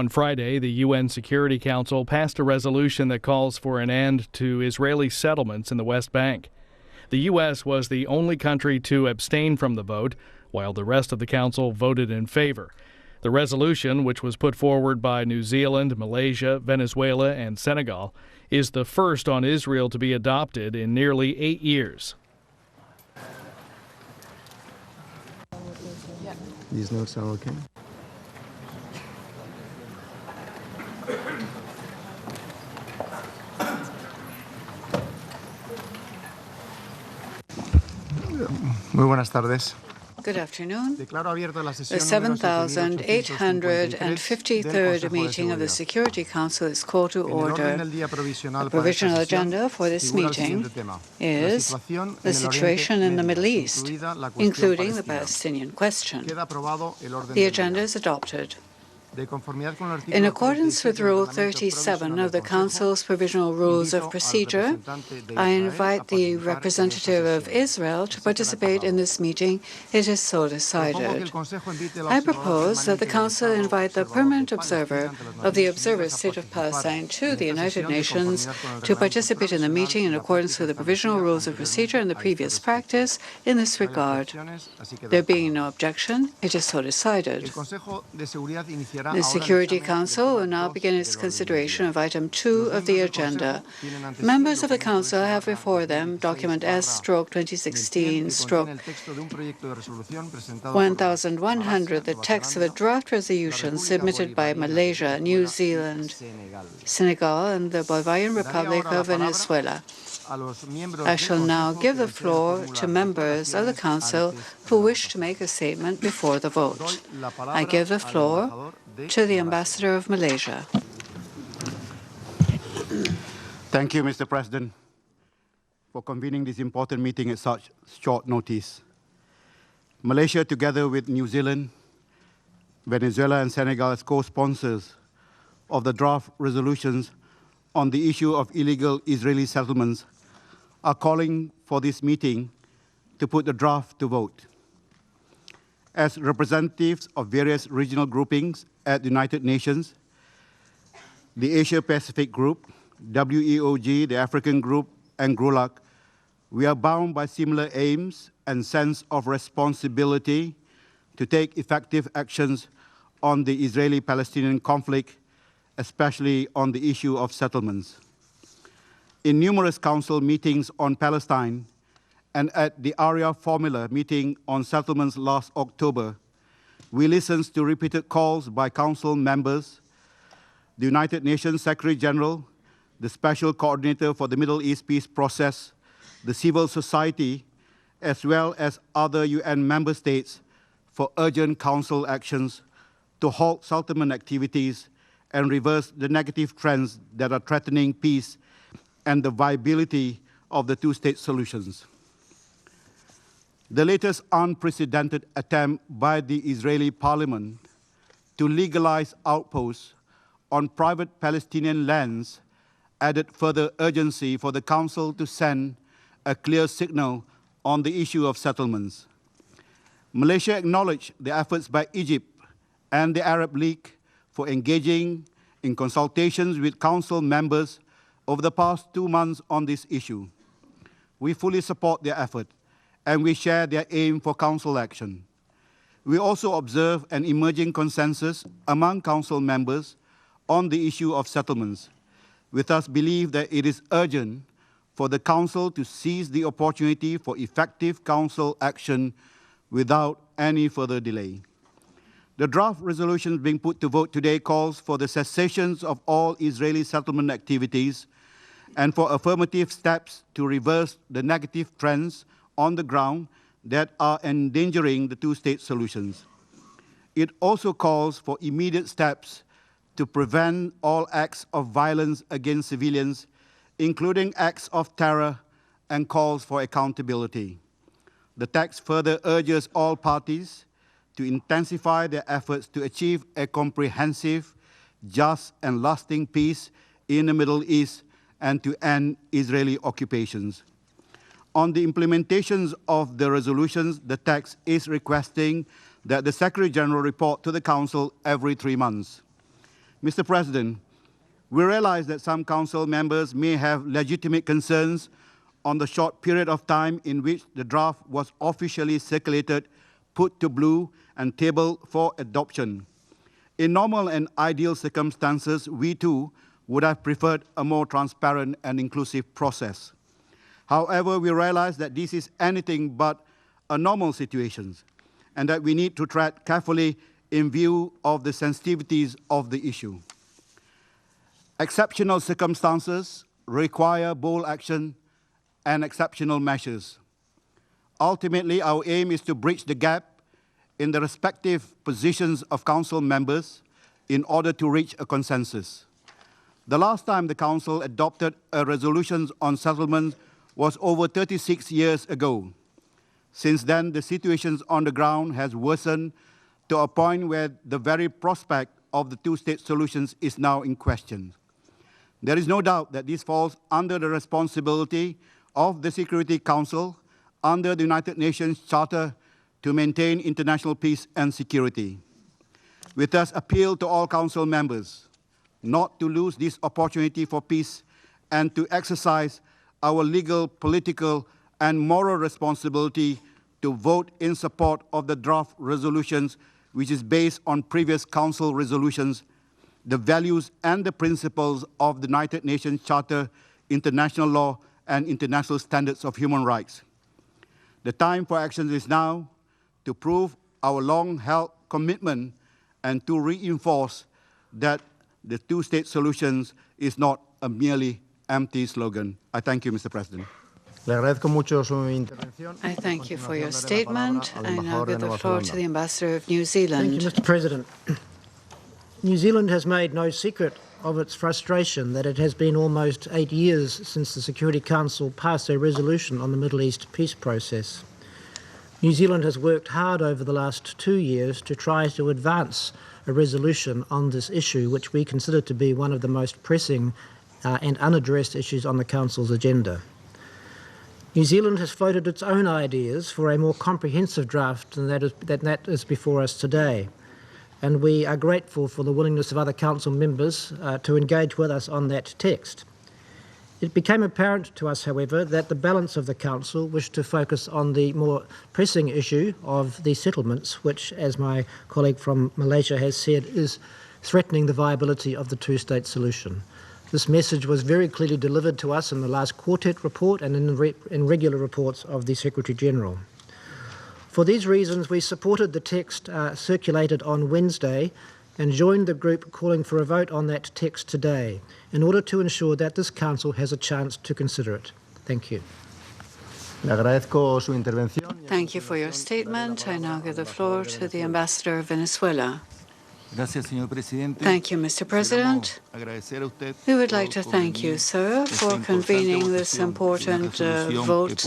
On Friday, the UN Security Council passed a resolution that calls for an end to Israeli settlements in the West Bank. The U.S. was the only country to abstain from the vote, while the rest of the council voted in favor. The resolution, which was put forward by New Zealand, Malaysia, Venezuela, and Senegal, is the first on Israel to be adopted in nearly 8 years. These notes are okay? Muy buenas tardes. Good afternoon. The 7,853rd meeting of the Security Council is called to order. The provisional agenda for this meeting is the situation in the Middle East, including the Palestinian question. The agenda is adopted. In accordance with Rule 37 of the Council's Provisional Rules of Procedure, I invite the representative of Israel to participate in this meeting. It is so decided. I propose that the Council invite the permanent observer of the Observer State of Palestine to the United Nations to participate in the meeting in accordance with the Provisional Rules of Procedure and the previous practice in this regard. There being no objection, it is so decided. The Security Council will now begin its consideration of Item 2 of the agenda. Members of the Council have before them document S/26/1100, the text of a draft resolution submitted by Malaysia, New Zealand, Senegal, and the Bolivarian Republic of Venezuela. I shall now give the floor to members of the Council who wish to make a statement before the vote. I give the floor to the Ambassador of Malaysia. Thank you, Mr. President, for convening this important meeting at such short notice. Malaysia, together with New Zealand, Venezuela, and Senegal as co-sponsors of the draft resolutions on the issue of illegal Israeli settlements, are calling for this meeting to put the draft to vote. As representatives of various regional groupings at the United Nations, the Asia-Pacific Group, WEOG, the African Group, and GRULAC, we are bound by similar aims and sense of responsibility to take effective actions on the Israeli-Palestinian conflict, especially on the issue of settlements. In numerous council meetings on Palestine and at the ARIA Formula meeting on settlements last October, we listened to repeated calls by council members, the United Nations Secretary General, the Special Coordinator for the Middle East Peace Process, the civil society, as well as other UN member states for urgent council actions to halt settlement activities and reverse the negative trends that are threatening peace and the viability of the two-state solutions. The latest unprecedented attempt by the Israeli parliament to legalize outposts on private Palestinian lands added further urgency for the Council to send a clear signal on the issue of settlements. Malaysia acknowledged the efforts by Egypt and the Arab League for engaging in consultations with Council members over the past 2 months on this issue. We fully support their effort, and we share their aim for Council action. We also observe an emerging consensus among Council members on the issue of settlements. We thus believe that it is urgent for the Council to seize the opportunity for effective Council action without any further delay. The draft resolution being put to vote today calls for the cessation of all Israeli settlement activities and for affirmative steps to reverse the negative trends on the ground that are endangering the two-state solutions. It also calls for immediate steps to prevent all acts of violence against civilians, including acts of terror, and calls for accountability. The text further urges all parties to intensify their efforts to achieve a comprehensive, just, and lasting peace in the Middle East and to end Israeli occupations. On the implementations of the resolutions, the text is requesting that the Secretary General report to the Council every 3 months. Mr. President, we realize that some Council members may have legitimate concerns on the short period of time in which the draft was officially circulated, put to blue, and tabled for adoption. In normal and ideal circumstances, we too would have preferred a more transparent and inclusive process. However, we realize that this is anything but a normal situation, and that we need to tread carefully in view of the sensitivities of the issue. Exceptional circumstances require bold action and exceptional measures. Ultimately, our aim is to bridge the gap in the respective positions of Council members in order to reach a consensus. The last time the Council adopted a resolution on settlement was over 36 years ago. Since then, the situation on the ground has worsened to a point where the very prospect of the two-state solutions is now in question. There is no doubt that this falls under the responsibility of the Security Council under the United Nations Charter to maintain international peace and security. We thus appeal to all Council members not to lose this opportunity for peace and to exercise our legal, political, and moral responsibility to vote in support of the draft resolutions, which is based on previous Council resolutions, the values and the principles of the United Nations Charter, international law, and international standards of human rights. The time for action is now to prove our long-held commitment and to reinforce that the two-state solutions is not a merely empty slogan. I thank you, Mr. President. I thank you for your statement. I now give the floor to the Ambassador of New Zealand. Thank you, Mr. President. New Zealand has made no secret of its frustration that it has been almost 8 years since the Security Council passed a resolution on the Middle East peace process. New Zealand has worked hard over the last 2 years to try to advance a resolution on this issue, which we consider to be one of the most pressing and unaddressed issues on the Council's agenda. New Zealand has floated its own ideas for a more comprehensive draft than that is before us today, and we are grateful for the willingness of other Council members to engage with us on that text. It became apparent to us, however, that the balance of the Council wished to focus on the more pressing issue of the settlements, which, as my colleague from Malaysia has said, is threatening the viability of the two-state solution. This message was very clearly delivered to us in the last Quartet report and in regular reports of the Secretary-General. For these reasons, we supported the text circulated on Wednesday and joined the group calling for a vote on that text today in order to ensure that this Council has a chance to consider it. Thank you. Thank you for your statement. I now give the floor to the Ambassador of Venezuela. Thank you, Mr. President. We would like to thank you, sir, for convening this important vote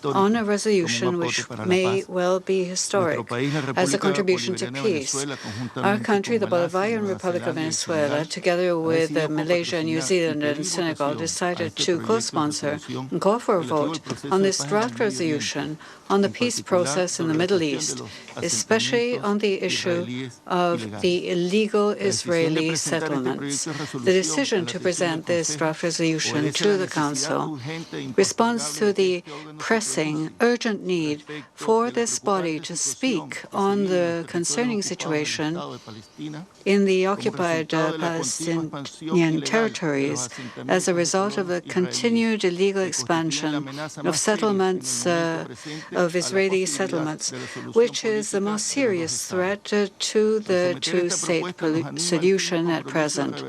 on a resolution which may well be historic as a contribution to peace. Our country, the Bolivarian Republic of Venezuela, together with Malaysia, New Zealand, and Senegal, decided to co-sponsor and call for a vote on this draft resolution on the peace process in the Middle East, especially on the issue of the illegal Israeli settlements. The decision to present this draft resolution to the Council responds to the pressing, urgent need for this body to speak on the concerning situation in the occupied Palestinian territories as a result of the continued illegal expansion of settlements, of Israeli settlements, which is the most serious threat to the two-state solution at present.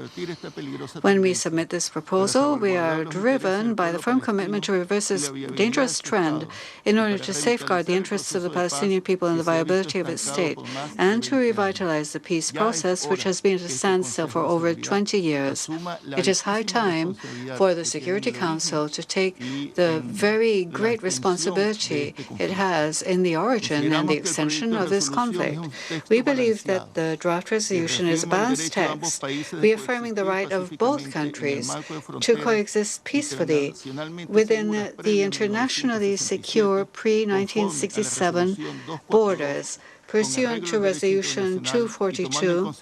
When we submit this proposal, we are driven by the firm commitment to reverse this dangerous trend in order to safeguard the interests of the Palestinian people and the viability of its state, and to revitalize the peace process, which has been at a standstill for over 20 years. It is high time for the Security Council to take the very great responsibility it has in the origin and the extension of this conflict. We believe that the draft resolution is a balanced text, reaffirming the right of both countries to coexist peacefully within the internationally secure pre-1967 borders, Pursuant to Resolution 242,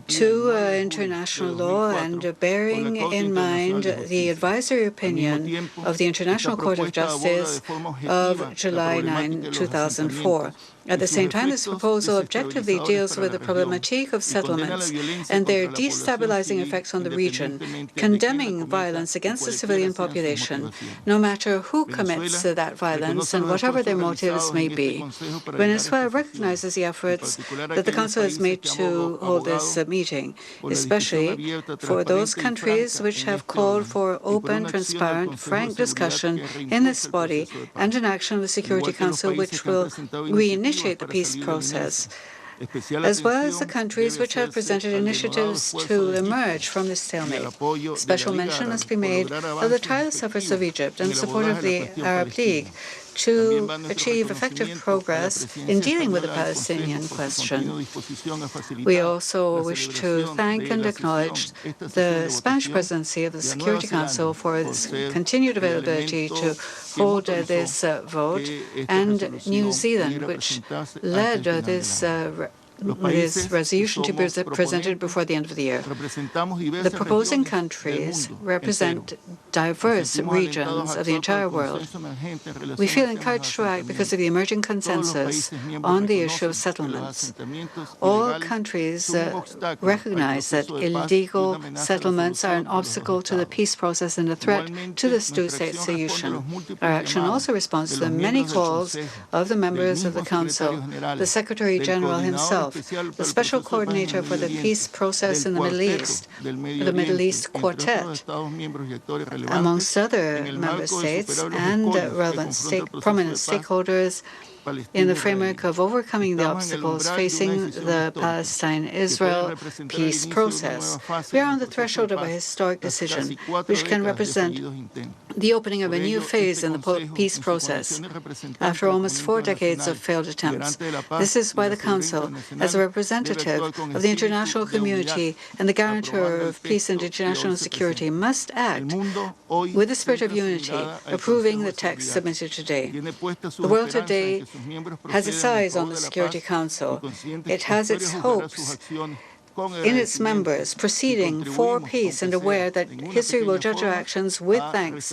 to international law and bearing in mind the advisory opinion of the International Court of Justice of July 9, 2004. At the same time, this proposal objectively deals with the problematique of settlements and their destabilizing effects on the region, condemning violence against the civilian population, no matter who commits that violence and whatever their motives may be. Venezuela recognizes the efforts that the Council has made to hold this meeting, especially for those countries which have called for open, transparent, frank discussion in this body and an action of the Security Council which will reinitiate the peace process, as well as the countries which have presented initiatives to emerge from this stalemate. Special mention must be made of the tireless efforts of Egypt and the support of the Arab League to achieve effective progress in dealing with the Palestinian question. We also wish to thank and acknowledge the Spanish presidency of the Security Council for its continued availability to hold this vote, and New Zealand, which led this resolution to be presented before the end of the year. The proposing countries represent diverse regions of the entire world. We feel encouraged to act because of the emerging consensus on the issue of settlements. All countries recognize that illegal settlements are an obstacle to the peace process and a threat to the two-state solution. Our action also responds to the many calls of the members of the Council, the Secretary General himself, the Special Coordinator for the Peace Process in the Middle East, the Middle East Quartet, amongst other member states and relevant prominent stakeholders in the framework of overcoming the obstacles facing the Palestine-Israel peace process. We are on the threshold of a historic decision, which can represent the opening of a new phase in the peace process after almost 4 decades of failed attempts. This is why the Council, as a representative of the international community and the guarantor of peace and international security, must act with the spirit of unity, approving the text submitted today. The world today has its eyes on the Security Council. It has its hopes in its members proceeding for peace and aware that history will judge our actions with thanks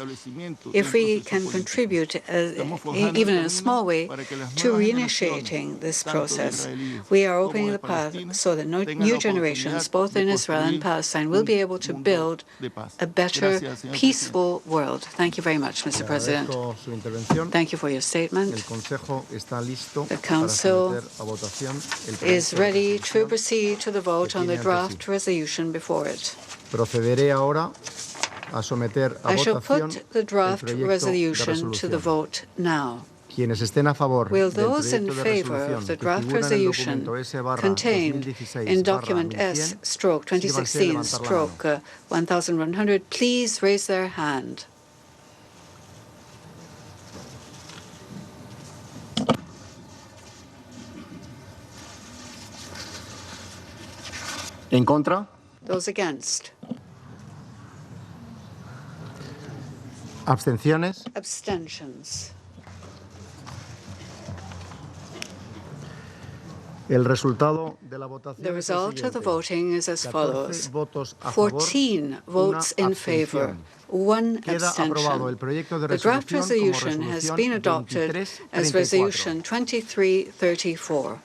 if we can contribute, even in a small way, to reinitiating this process. We are opening the path so that new generations, both in Israel and Palestine, will be able to build a better, peaceful world. Thank you very much, Mr. President. Thank you for your statement. The Council is ready to proceed to the vote on the draft resolution before it. I shall put the draft resolution to the vote now. Will those in favor of the draft resolution contained in document S/2016/1100 please raise their hand? ¿En contra? Those against? ¿Abstenciones? Abstentions. El resultado de la votación The result of the voting is as follows: 14 votes in favor, 1 abstention. The draft resolution has been adopted as Resolution 2334.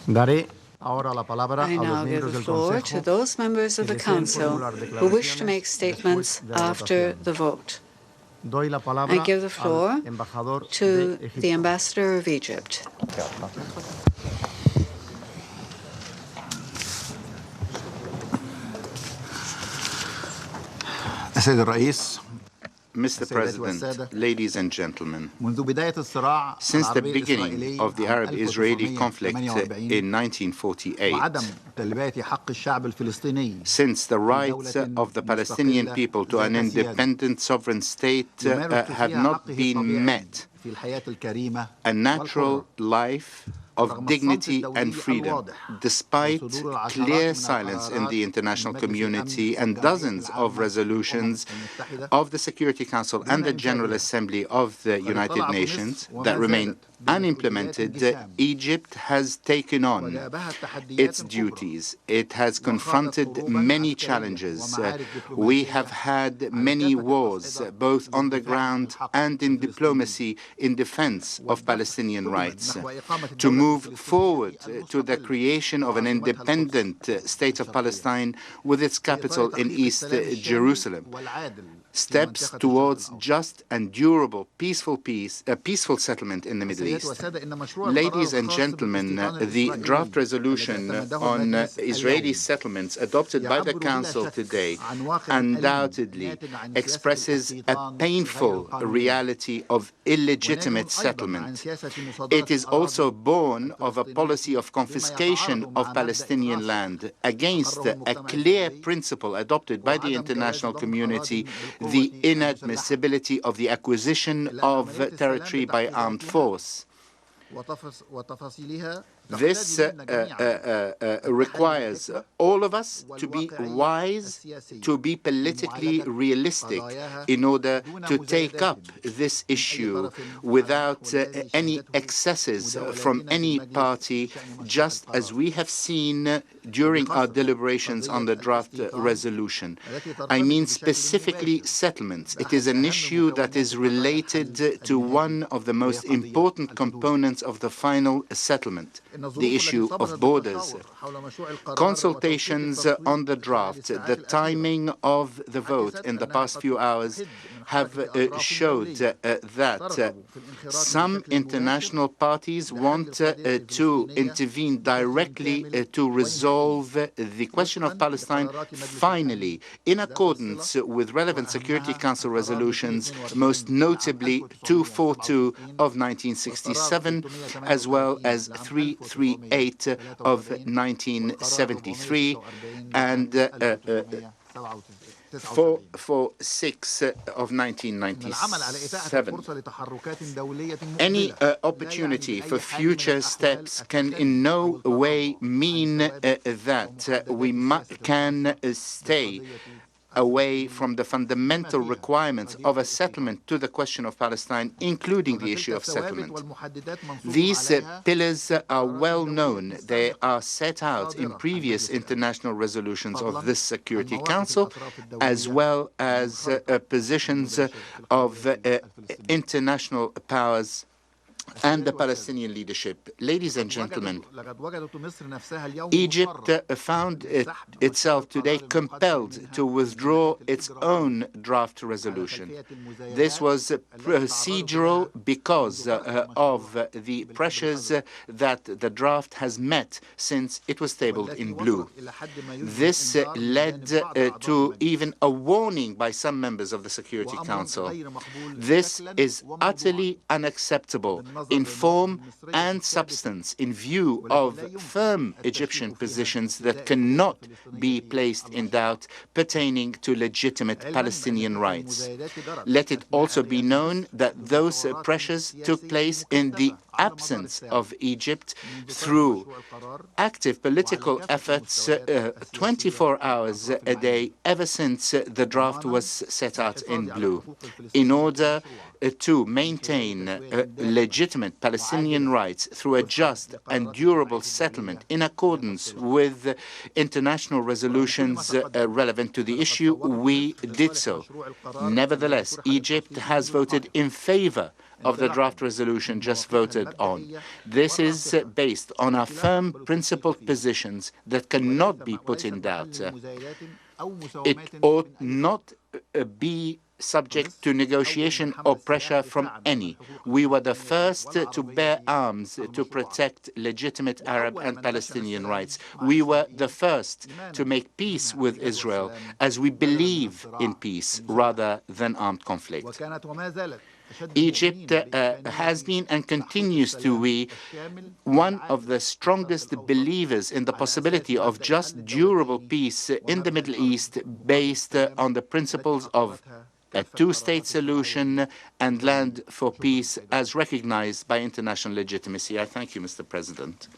Daré ahora la palabra I a los now give miembros the del floor to Consejo those members of the Council who wish to make statements after the vote. Doy la palabra I give the floor al embajador to de Egipto. the Ambassador of Egypt. السيد الرئيس Mr. President, ladies and gentlemen, since the beginning of the Arab-Israeli conflict in 1948, since the rights of the Palestinian people to an independent sovereign state have not been met, a natural life of dignity and freedom, despite clear silence in the international community and dozens of resolutions of the Security Council and the General Assembly of the United Nations that remain unimplemented, Egypt has taken on its duties. It has confronted many challenges. We have had many wars, both on the ground and in diplomacy, in defense of Palestinian rights. To move forward to the creation of an independent state of Palestine with its capital in East Jerusalem. Steps towards just and durable peaceful settlement in the Middle East. Ladies and gentlemen, the draft resolution on Israeli settlements adopted by the Council today undoubtedly expresses a painful reality of illegitimate settlement. It is also born of a policy of confiscation of Palestinian land against a clear principle adopted by the international community, the inadmissibility of the acquisition of territory by armed force. This requires all of us to be wise, to be politically realistic in order to take up this issue without any excesses from any party, just as we have seen during our deliberations on the draft resolution. I mean specifically settlements. It is an issue that is related to one of the most important components of the final settlement, the issue of borders. Consultations on the draft, the timing of the vote in the past few hours have showed that some international parties want to intervene directly to resolve the question of Palestine finally, in accordance with relevant Security Council resolutions, most notably 242 of 1967, as well as 338 of 1973, and 446 of 1997. Any opportunity for future steps can in no way mean that we can stay away from the fundamental requirements of a settlement to the question of Palestine, including the issue of settlement. These pillars are well known. They are set out in previous international resolutions of this Security Council, as well as positions of international powers and the Palestinian leadership. Ladies and gentlemen, Egypt found itself today compelled to withdraw its own draft resolution. This was procedural because of the pressures that the draft has met since it was tabled in blue. This led to even a warning by some members of the Security Council. This is utterly unacceptable in form and substance, in view of firm Egyptian positions that cannot be placed in doubt pertaining to legitimate Palestinian rights. Let it also be known that those pressures took place in the absence of Egypt through active political efforts 24 hours a day ever since the draft was set out in blue, in order to maintain legitimate Palestinian rights through a just and durable settlement in accordance with international resolutions relevant to the issue. We did so. Nevertheless, Egypt has voted in favor of the draft resolution just voted on. This is based on our firm principled positions that cannot be put in doubt. It ought not be subject to negotiation or pressure from any. We were the first to bear arms to protect legitimate Arab and Palestinian rights. We were the first to make peace with Israel, as we believe in peace rather than armed conflict. Egypt has been and continues to be one of the strongest believers in the possibility of just, durable peace in the Middle East based on the principles of a two-state solution and land for peace as recognized by international legitimacy. I thank you, Mr. President.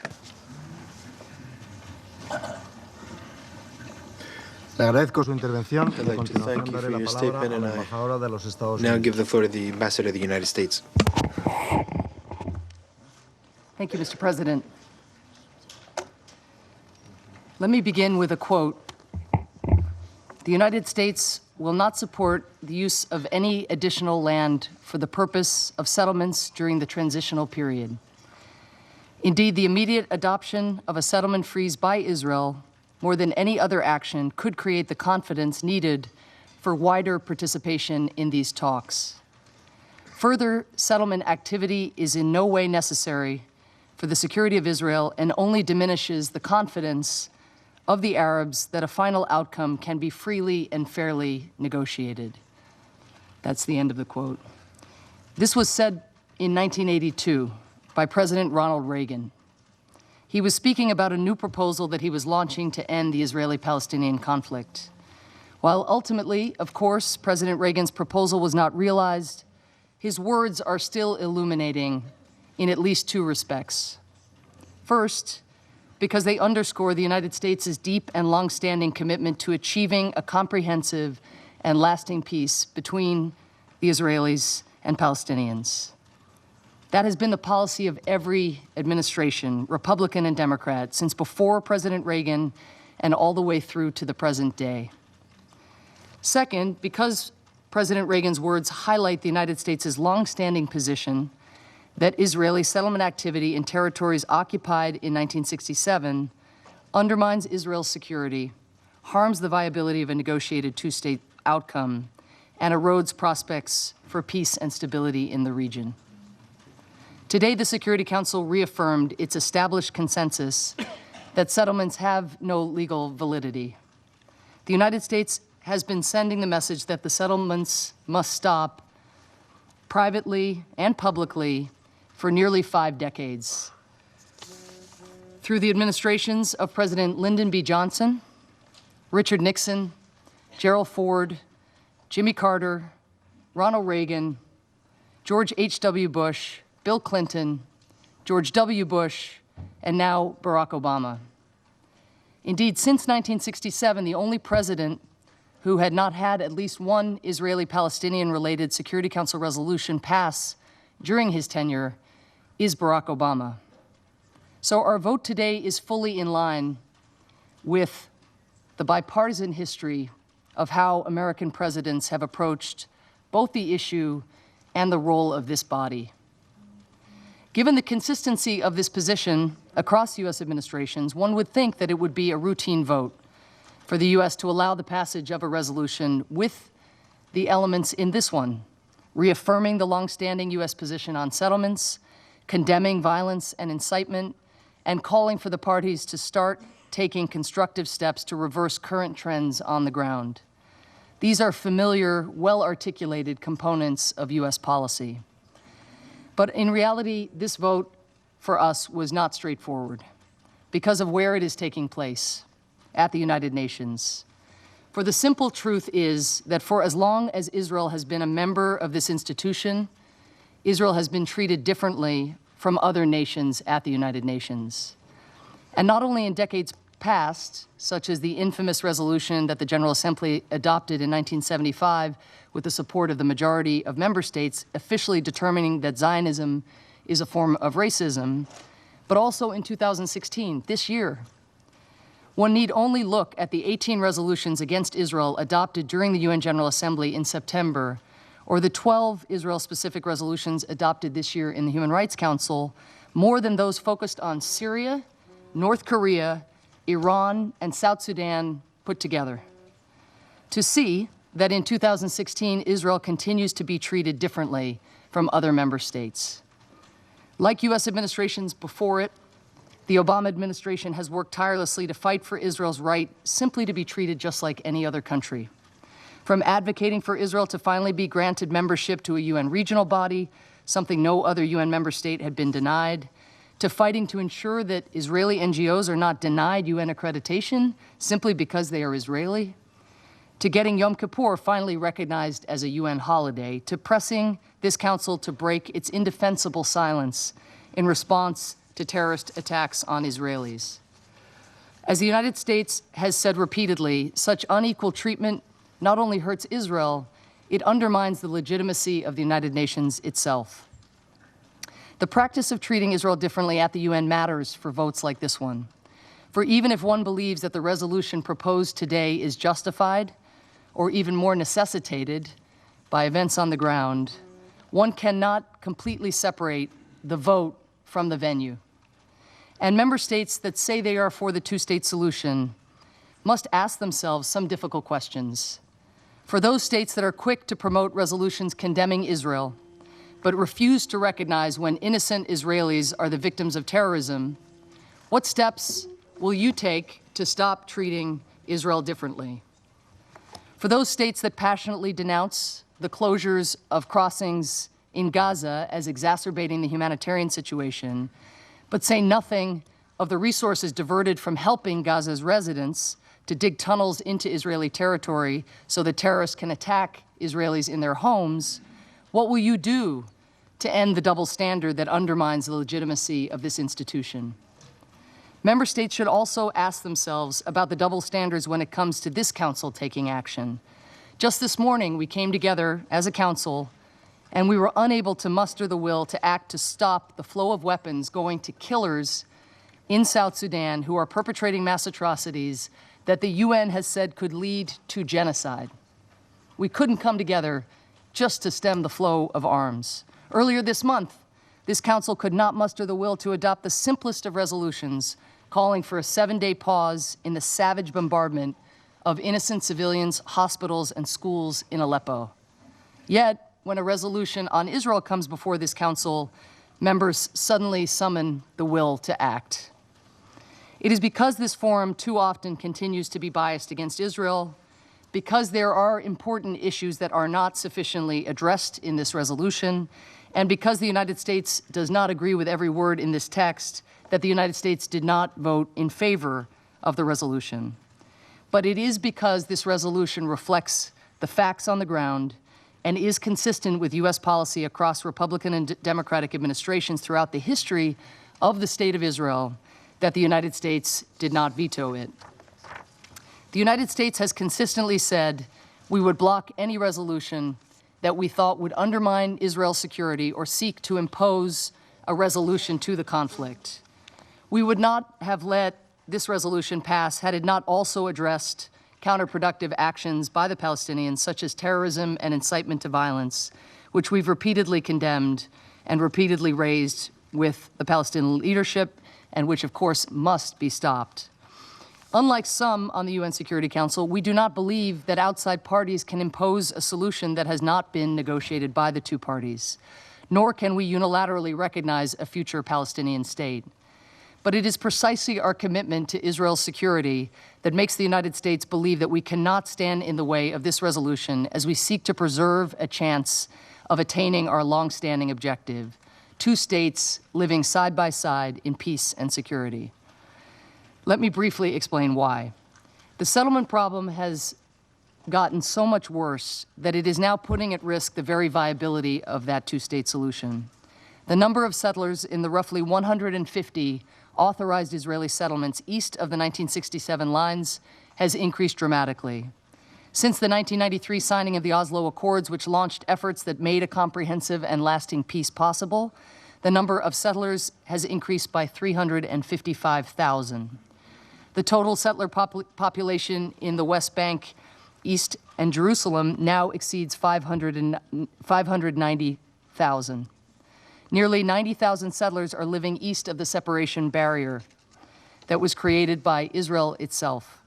Le agradezco su intervención. I'd like to thank you for your statement, and I now give the floor to the Ambassador of the United States. Thank you, Mr. President. Let me begin with a quote. The United States will not support the use of any additional land for the purpose of settlements during the transitional period. Indeed, the immediate adoption of a settlement freeze by Israel, more than any other action, could create the confidence needed for wider participation in these talks. Further settlement activity is in no way necessary for the security of Israel and only diminishes the confidence of the Arabs that a final outcome can be freely and fairly negotiated. That's the end of the quote. This was said in 1982 by President Ronald Reagan. He was speaking about a new proposal that he was launching to end the Israeli-Palestinian conflict. While ultimately, of course, President Reagan's proposal was not realized, his words are still illuminating in at least two respects. First, because they underscore the United States' deep and long-standing commitment to achieving a comprehensive and lasting peace between the Israelis and Palestinians. That has been the policy of every administration, Republican and Democrat, since before President Reagan and all the way through to the present day. Second, because President Reagan's words highlight the United States' long-standing position that Israeli settlement activity in territories occupied in 1967 undermines Israel's security, harms the viability of a negotiated two-state outcome, and erodes prospects for peace and stability in the region. Today, the Security Council reaffirmed its established consensus that settlements have no legal validity. The United States has been sending the message that the settlements must stop privately and publicly for nearly 5 decades. Through the administrations of President Lyndon B. Johnson, Richard Nixon, Gerald Ford, Jimmy Carter, Ronald Reagan, George H.W. Bush, Bill Clinton, George W. Bush, and now Barack Obama. Indeed, since 1967, the only president who had not had at least one Israeli-Palestinian-related Security Council resolution pass during his tenure is Barack Obama. So our vote today is fully in line with the bipartisan history of how American presidents have approached both the issue and the role of this body. Given the consistency of this position across U.S. administrations, one would think that it would be a routine vote for the U.S. to allow the passage of a resolution with the elements in this one, reaffirming the longstanding U.S. position on settlements, condemning violence and incitement, and calling for the parties to start taking constructive steps to reverse current trends on the ground. These are familiar, well-articulated components of U.S. policy. But in reality, this vote for us was not straightforward because of where it is taking place at the United Nations. For the simple truth is that for as long as Israel has been a member of this institution, Israel has been treated differently from other nations at the United Nations. And not only in decades past, such as the infamous resolution that the General Assembly adopted in 1975 with the support of the majority of member states, officially determining that Zionism is a form of racism, but also in 2016, this year. One need only look at the 18 resolutions against Israel adopted during the UN General Assembly in September, or the 12 Israel-specific resolutions adopted this year in the Human Rights Council, more than those focused on Syria, North Korea, Iran, and South Sudan put together, to see that in 2016, Israel continues to be treated differently from other member states. Like U.S. administrations before it, the Obama administration has worked tirelessly to fight for Israel's right simply to be treated just like any other country. From advocating for Israel to finally be granted membership to a UN regional body, something no other UN member state had been denied, to fighting to ensure that Israeli NGOs are not denied UN accreditation simply because they are Israeli, to getting Yom Kippur finally recognized as a UN holiday, to pressing this council to break its indefensible silence in response to terrorist attacks on Israelis. As the United States has said repeatedly, such unequal treatment not only hurts Israel, it undermines the legitimacy of the United Nations itself. The practice of treating Israel differently at the UN matters for votes like this one. For even if one believes that the resolution proposed today is justified, or even more necessitated by events on the ground, one cannot completely separate the vote from the venue. And member states that say they are for the two-state solution must ask themselves some difficult questions. For those states that are quick to promote resolutions condemning Israel, but refuse to recognize when innocent Israelis are the victims of terrorism, what steps will you take to stop treating Israel differently? For those states that passionately denounce the closures of crossings in Gaza as exacerbating the humanitarian situation, but say nothing of the resources diverted from helping Gaza's residents to dig tunnels into Israeli territory so that terrorists can attack Israelis in their homes, what will you do to end the double standard that undermines the legitimacy of this institution? Member states should also ask themselves about the double standards when it comes to this council taking action. Just this morning, we came together as a council, and we were unable to muster the will to act to stop the flow of weapons going to killers in South Sudan who are perpetrating mass atrocities that the UN has said could lead to genocide. We couldn't come together just to stem the flow of arms. Earlier this month, this council could not muster the will to adopt the simplest of resolutions calling for a 7-day pause in the savage bombardment of innocent civilians, hospitals, and schools in Aleppo. Yet, when a resolution on Israel comes before this council, members suddenly summon the will to act. It is because this forum too often continues to be biased against Israel, because there are important issues that are not sufficiently addressed in this resolution, and because the United States does not agree with every word in this text, that the United States did not vote in favor of the resolution. But it is because this resolution reflects the facts on the ground and is consistent with U.S. policy across Republican and Democratic administrations throughout the history of the State of Israel that the United States did not veto it. The United States has consistently said we would block any resolution that we thought would undermine Israel's security or seek to impose a resolution to the conflict. We would not have let this resolution pass had it not also addressed counterproductive actions by the Palestinians, such as terrorism and incitement to violence, which we've repeatedly condemned and repeatedly raised with the Palestinian leadership, and which, of course, must be stopped. Unlike some on the UN Security Council, we do not believe that outside parties can impose a solution that has not been negotiated by the two parties, nor can we unilaterally recognize a future Palestinian state. But it is precisely our commitment to Israel's security that makes the United States believe that we cannot stand in the way of this resolution as we seek to preserve a chance of attaining our long-standing objective, two states living side by side in peace and security. Let me briefly explain why. The settlement problem has gotten so much worse that it is now putting at risk the very viability of that two-state solution. The number of settlers in the roughly 150 authorized Israeli settlements east of the 1967 lines has increased dramatically. Since the 1993 signing of the Oslo Accords, which launched efforts that made a comprehensive and lasting peace possible, the number of settlers has increased by 355,000. The total settler population in the West Bank, East, and Jerusalem now exceeds 590,000. Nearly 90,000 settlers are living east of the separation barrier that was created by Israel itself.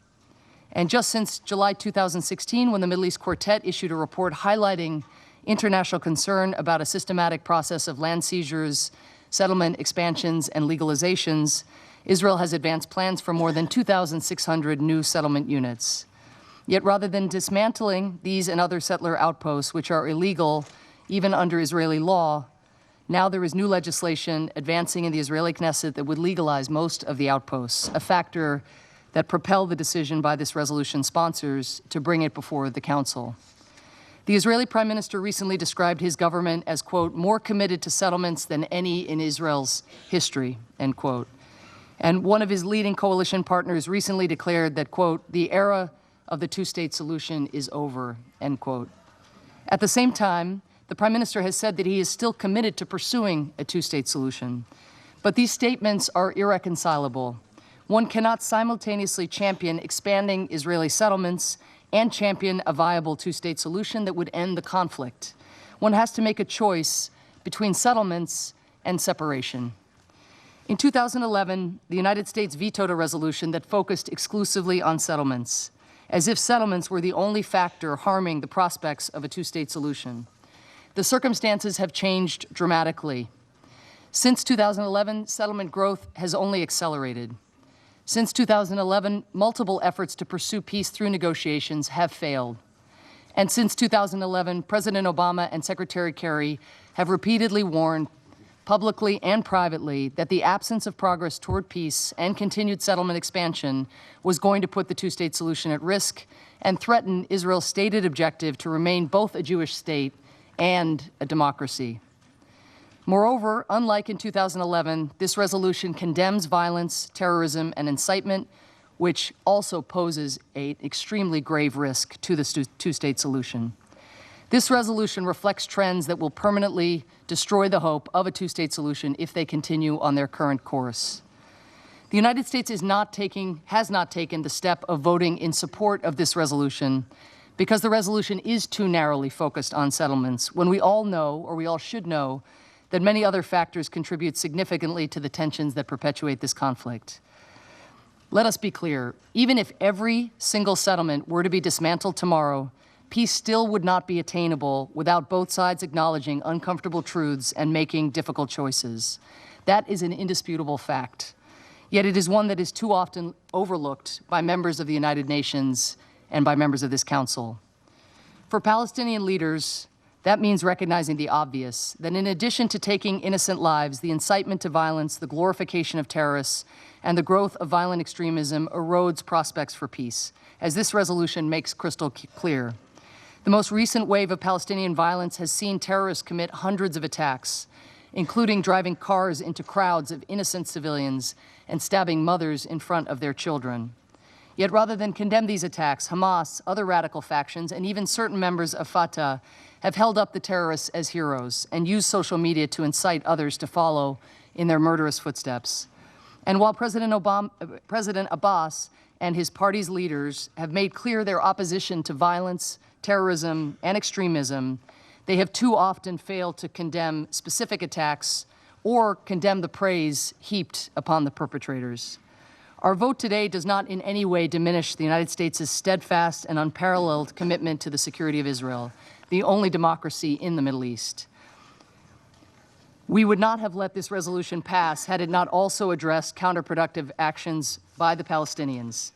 And just since July 2016, when the Middle East Quartet issued a report highlighting international concern about a systematic process of land seizures, settlement expansions, and legalizations, Israel has advanced plans for more than 2,600 new settlement units. Yet rather than dismantling these and other settler outposts, which are illegal even under Israeli law, now there is new legislation advancing in the Israeli Knesset that would legalize most of the outposts, a factor that propelled the decision by this resolution sponsors to bring it before the Council. The Israeli Prime Minister recently described his government as, quote, more committed to settlements than any in Israel's history, end quote. And one of his leading coalition partners recently declared that, quote, the era of the two-state solution is over, end quote. At the same time, the Prime Minister has said that he is still committed to pursuing a two-state solution. But these statements are irreconcilable. One cannot simultaneously champion expanding Israeli settlements and champion a viable two-state solution that would end the conflict. One has to make a choice between settlements and separation. In 2011, the United States vetoed a resolution that focused exclusively on settlements, as if settlements were the only factor harming the prospects of a two-state solution. The circumstances have changed dramatically. Since 2011, settlement growth has only accelerated. Since 2011, multiple efforts to pursue peace through negotiations have failed. And since 2011, President Obama and Secretary Kerry have repeatedly warned, publicly and privately, that the absence of progress toward peace and continued settlement expansion was going to put the two-state solution at risk and threaten Israel's stated objective to remain both a Jewish state and a democracy. Moreover, unlike in 2011, this resolution condemns violence, terrorism, and incitement, which also poses an extremely grave risk to the two-state solution. This resolution reflects trends that will permanently destroy the hope of a two-state solution if they continue on their current course. The United States has not taken the step of voting in support of this resolution because the resolution is too narrowly focused on settlements, when we all know, or we all should know, that many other factors contribute significantly to the tensions that perpetuate this conflict. Let us be clear, even if every single settlement were to be dismantled tomorrow, peace still would not be attainable without both sides acknowledging uncomfortable truths and making difficult choices. That is an indisputable fact. Yet it is one that is too often overlooked by members of the United Nations and by members of this Council. For Palestinian leaders, that means recognizing the obvious, that in addition to taking innocent lives, the incitement to violence, the glorification of terrorists, and the growth of violent extremism erodes prospects for peace, as this resolution makes crystal clear. The most recent wave of Palestinian violence has seen terrorists commit hundreds of attacks, including driving cars into crowds of innocent civilians and stabbing mothers in front of their children. Yet rather than condemn these attacks, Hamas, other radical factions, and even certain members of Fatah have held up the terrorists as heroes and used social media to incite others to follow in their murderous footsteps. And while President Abbas and his party's leaders have made clear their opposition to violence, terrorism, and extremism, they have too often failed to condemn specific attacks or condemn the praise heaped upon the perpetrators. Our vote today does not in any way diminish the United States' steadfast and unparalleled commitment to the security of Israel, the only democracy in the Middle East. We would not have let this resolution pass had it not also addressed counterproductive actions by the Palestinians.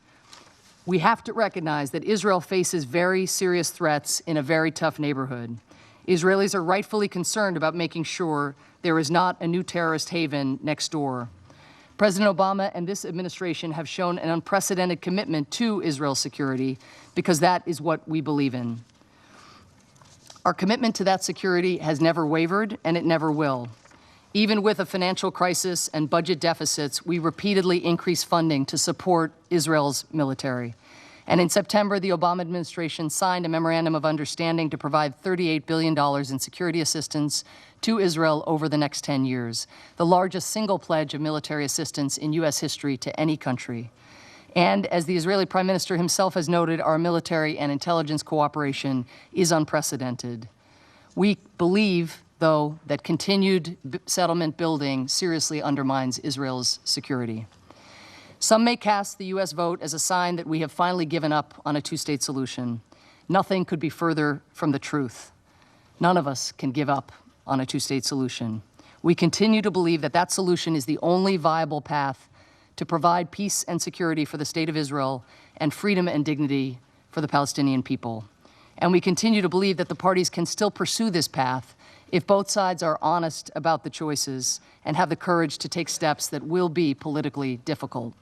We have to recognize that Israel faces very serious threats in a very tough neighborhood. Israelis are rightfully concerned about making sure there is not a new terrorist haven next door. President Obama and this administration have shown an unprecedented commitment to Israel's security because that is what we believe in. Our commitment to that security has never wavered, and it never will. Even with a financial crisis and budget deficits, we repeatedly increase funding to support Israel's military. And in September, the Obama administration signed a memorandum of understanding to provide $38 billion in security assistance to Israel over the next 10 years, the largest single pledge of military assistance in U.S. history to any country. And as the Israeli Prime Minister himself has noted, our military and intelligence cooperation is unprecedented. We believe, though, that continued settlement building seriously undermines Israel's security. Some may cast the U.S. vote as a sign that we have finally given up on a two-state solution. Nothing could be further from the truth. None of us can give up on a two-state solution. We continue to believe that that solution is the only viable path to provide peace and security for the State of Israel and freedom and dignity for the Palestinian people. And we continue to believe that the parties can still pursue this path if both sides are honest about the choices and have the courage to take steps that will be politically difficult.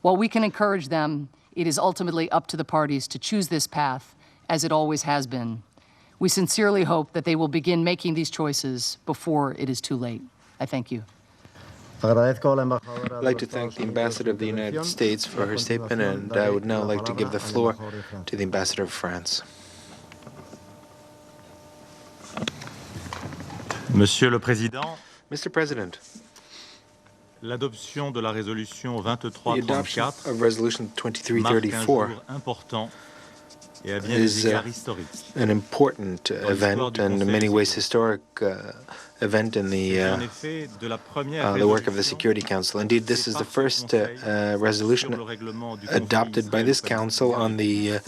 While we can encourage them, it is ultimately up to the parties to choose this path, as it always has been. We sincerely hope that they will begin making these choices before it is too late. I thank you. I'd like to thank the Ambassador of the United States for her statement, and I would now like to give the floor to the Ambassador of France. Monsieur le Président, Mr. President, l'adoption de la résolution the adoption 2334 of Resolution marque un 2334 jour important et à bien des is égards historique. an important event and in many ways historic event in En effet, de la première the work of the résolution Security Council. Indeed, this is the first resolution sur le règlement du conflit adopted by this Council on the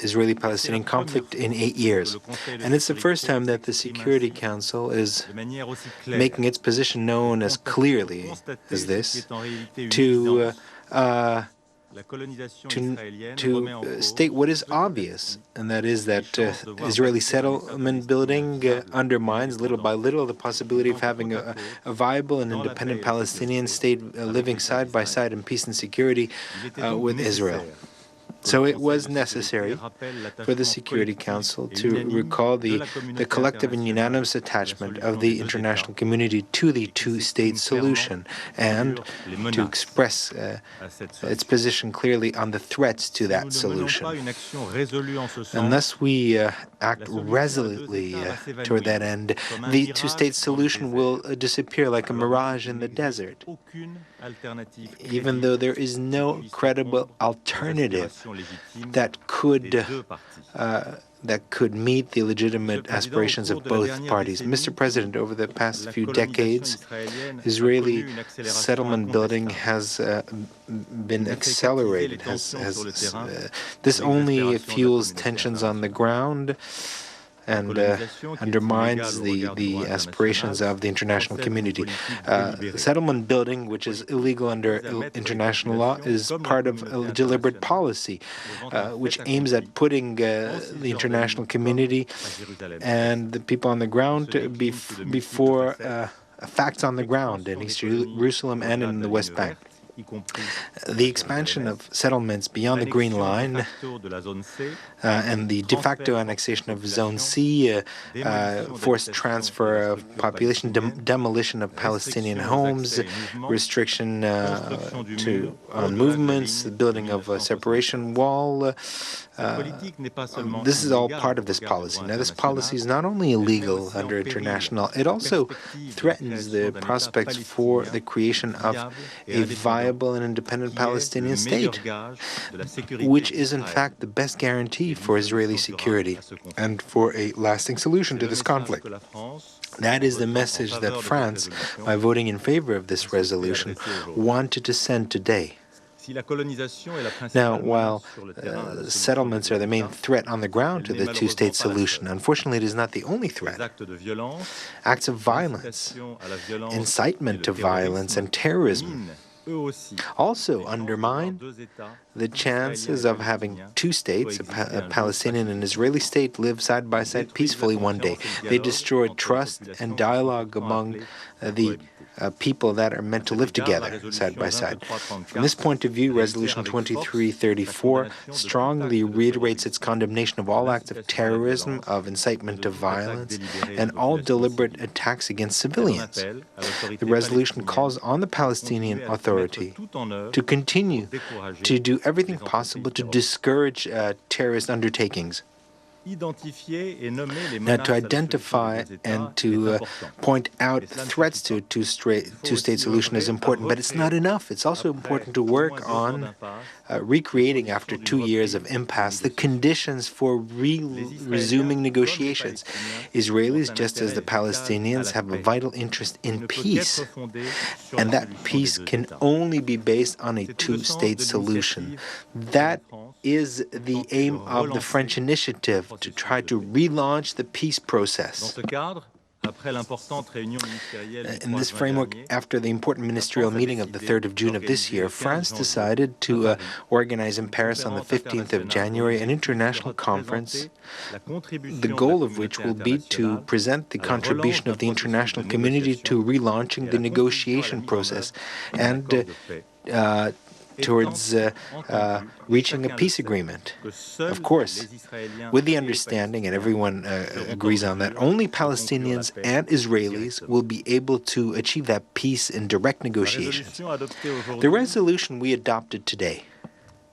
Israeli-Palestinian conflict in 8 years. And it's the first time that the Security Council is de manière aussi claire making its position known as clearly as this to la colonisation israélienne remet en cause state what is obvious, and that is that Israeli settlement building undermines little by little the possibility of having a viable and independent Palestinian state living side by side in peace and security with Israel. So it was necessary for the Security Council to recall the collective and unanimous attachment of the international community to the two-state solution and to express its position clearly on the threats to that solution. Unless we act resolutely toward that end, the two-state solution will disappear like a mirage in the desert, even though there is no credible alternative that could meet the legitimate aspirations of both parties. Mr. President, over the past few decades, Israeli settlement building has been accelerated. This only fuels tensions on the ground and undermines the aspirations of the international community. Settlement building, which is illegal under international law, is part of a deliberate policy, which aims at putting the international community and the people on the ground before facts on the ground in East Jerusalem and in the West Bank. The expansion of settlements beyond the Green Line and the de facto annexation of Zone C, forced transfer of population, demolition of Palestinian homes, restriction on movements, the building of a separation wall. This is all part of this policy. Now, this policy is not only illegal under international, it also threatens the prospects for the creation of a viable and independent Palestinian state, which is in fact the best guarantee for Israeli security and for a lasting solution to this conflict. That is the message that France, by voting in favor of this resolution, wanted to send today. Now, while settlements are the main threat on the ground to the two-state solution, unfortunately it is not the only threat. Acts of violence, incitement to violence, and terrorism also undermine the chances of having two states, a Palestinian and Israeli state, live side by side peacefully one day. They destroy trust and dialogue among the people that are meant to live together side by side. From this point of view, Resolution 2334 strongly reiterates its condemnation of all acts of terrorism, of incitement to violence, and all deliberate attacks against civilians. The resolution calls on the Palestinian Authority to continue to do everything possible to discourage terrorist undertakings. Now, to identify and to point out threats to a two-state solution is important, but it's not enough. It's also important to work on recreating, after 2 years of impasse, the conditions for resuming negotiations. Israelis, just as the Palestinians, have a vital interest in peace, and that peace can only be based on a two-state solution. That is the aim of the French initiative, to try to relaunch the peace process. In this framework, after the important ministerial meeting of the 3rd of June of this year, France decided to organize in Paris on the 15th of January an international conference, the goal of which will be to present the contribution of the international community to relaunching the negotiation process and towards reaching a peace agreement. Of course, with the understanding, and everyone agrees on that, only Palestinians and Israelis will be able to achieve that peace in direct negotiations. The resolution we adopted today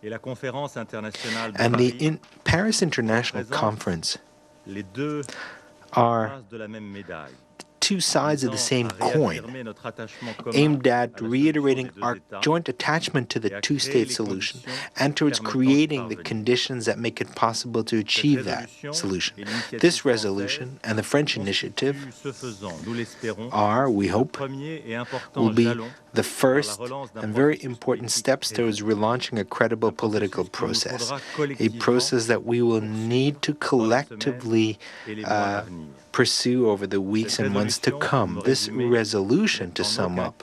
and the Paris International Conference are two sides of the same coin, aimed at reiterating our joint attachment to the two-state solution and towards creating the conditions that make it possible to achieve that solution. This resolution and the French initiative are, we hope, will be the first and very important steps towards relaunching a credible political process, a process that we will need to collectively pursue over the weeks and months to come. This resolution, to sum up,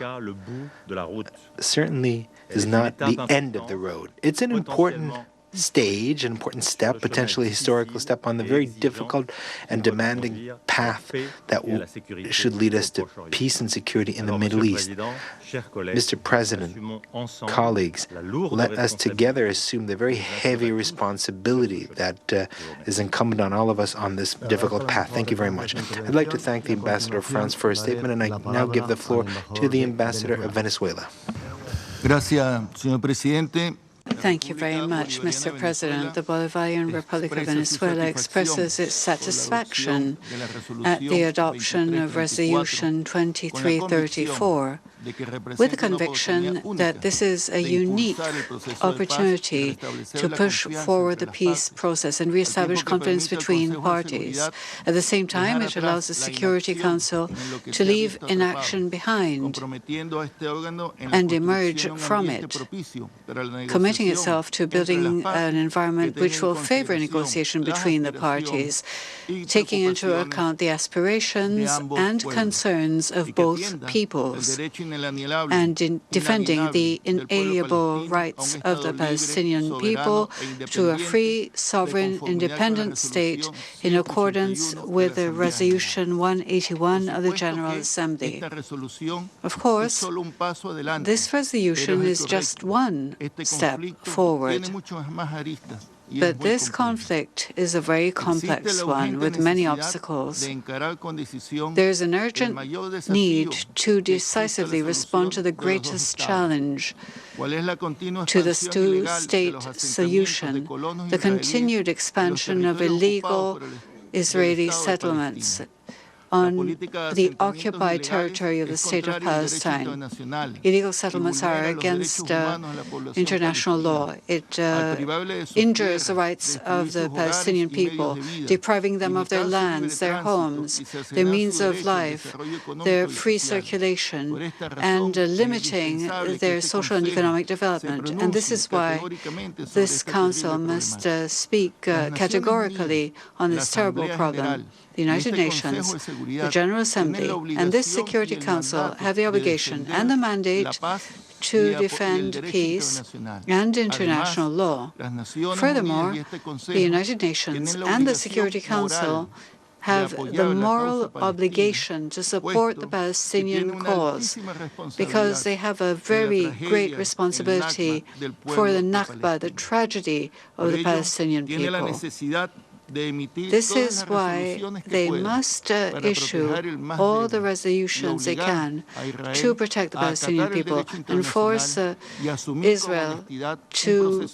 certainly is not the end of the road. It's an important stage, an important step, potentially a historical step on the very difficult and demanding path that should lead us to peace and security in the Middle East. Mr. President, colleagues, let us together assume the very heavy responsibility that is incumbent on all of us on this difficult path. Thank you very much. I'd like to thank the Ambassador of France for his statement, and I now give the floor to the Ambassador of Venezuela. Gracias, señor presidente. Thank you very much, Mr. President. The Bolivarian Republic of Venezuela expresses its satisfaction at the adoption of Resolution 2334, with the conviction that this is a unique opportunity to push forward the peace process and reestablish confidence between parties. At the same time, it allows the Security Council to leave inaction behind and emerge from it, committing itself to building an environment which will favor negotiation between the parties, taking into account the aspirations and concerns of both peoples, and in defending the inalienable rights of the Palestinian people to a free, sovereign, independent state in accordance with the Resolution 181 of the General Assembly. Of course, this resolution is just one step forward. But this conflict is a very complex one with many obstacles. There is an urgent need to decisively respond to the greatest challenge, to the two-state solution, the continued expansion of illegal Israeli settlements on the occupied territory of the State of Palestine. Illegal settlements are against international law. It injures the rights of the Palestinian people, depriving them of their lands, their homes, their means of life, their free circulation, and limiting their social and economic development. And this is why this Council must speak categorically on this terrible problem. The United Nations, the General Assembly, and this Security Council have the obligation and the mandate to defend peace and international law. Furthermore, the United Nations and the Security Council have the moral obligation to support the Palestinian cause, because they have a very great responsibility for the Nakba, the tragedy of the Palestinian people. This is why they must issue all the resolutions they can to protect the Palestinian people and force Israel to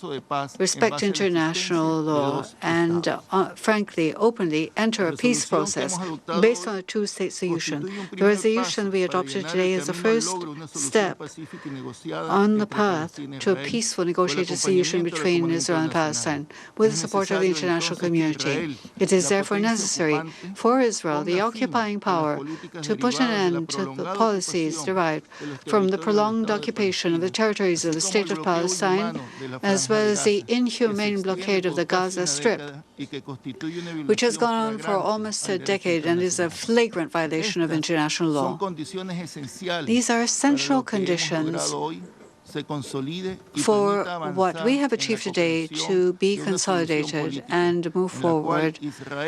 respect international law and, frankly, openly enter a peace process based on a two-state solution. The resolution we adopted today is the first step on the path to a peaceful negotiated solution between Israel and Palestine with the support of the international community. It is therefore necessary for Israel, the occupying power, to put an end to the policies derived from the prolonged occupation of the territories of the State of Palestine, as well as the inhumane blockade of the Gaza Strip, which has gone on for almost a decade and is a flagrant violation of international law. These are essential conditions for what we have achieved today to be consolidated and move forward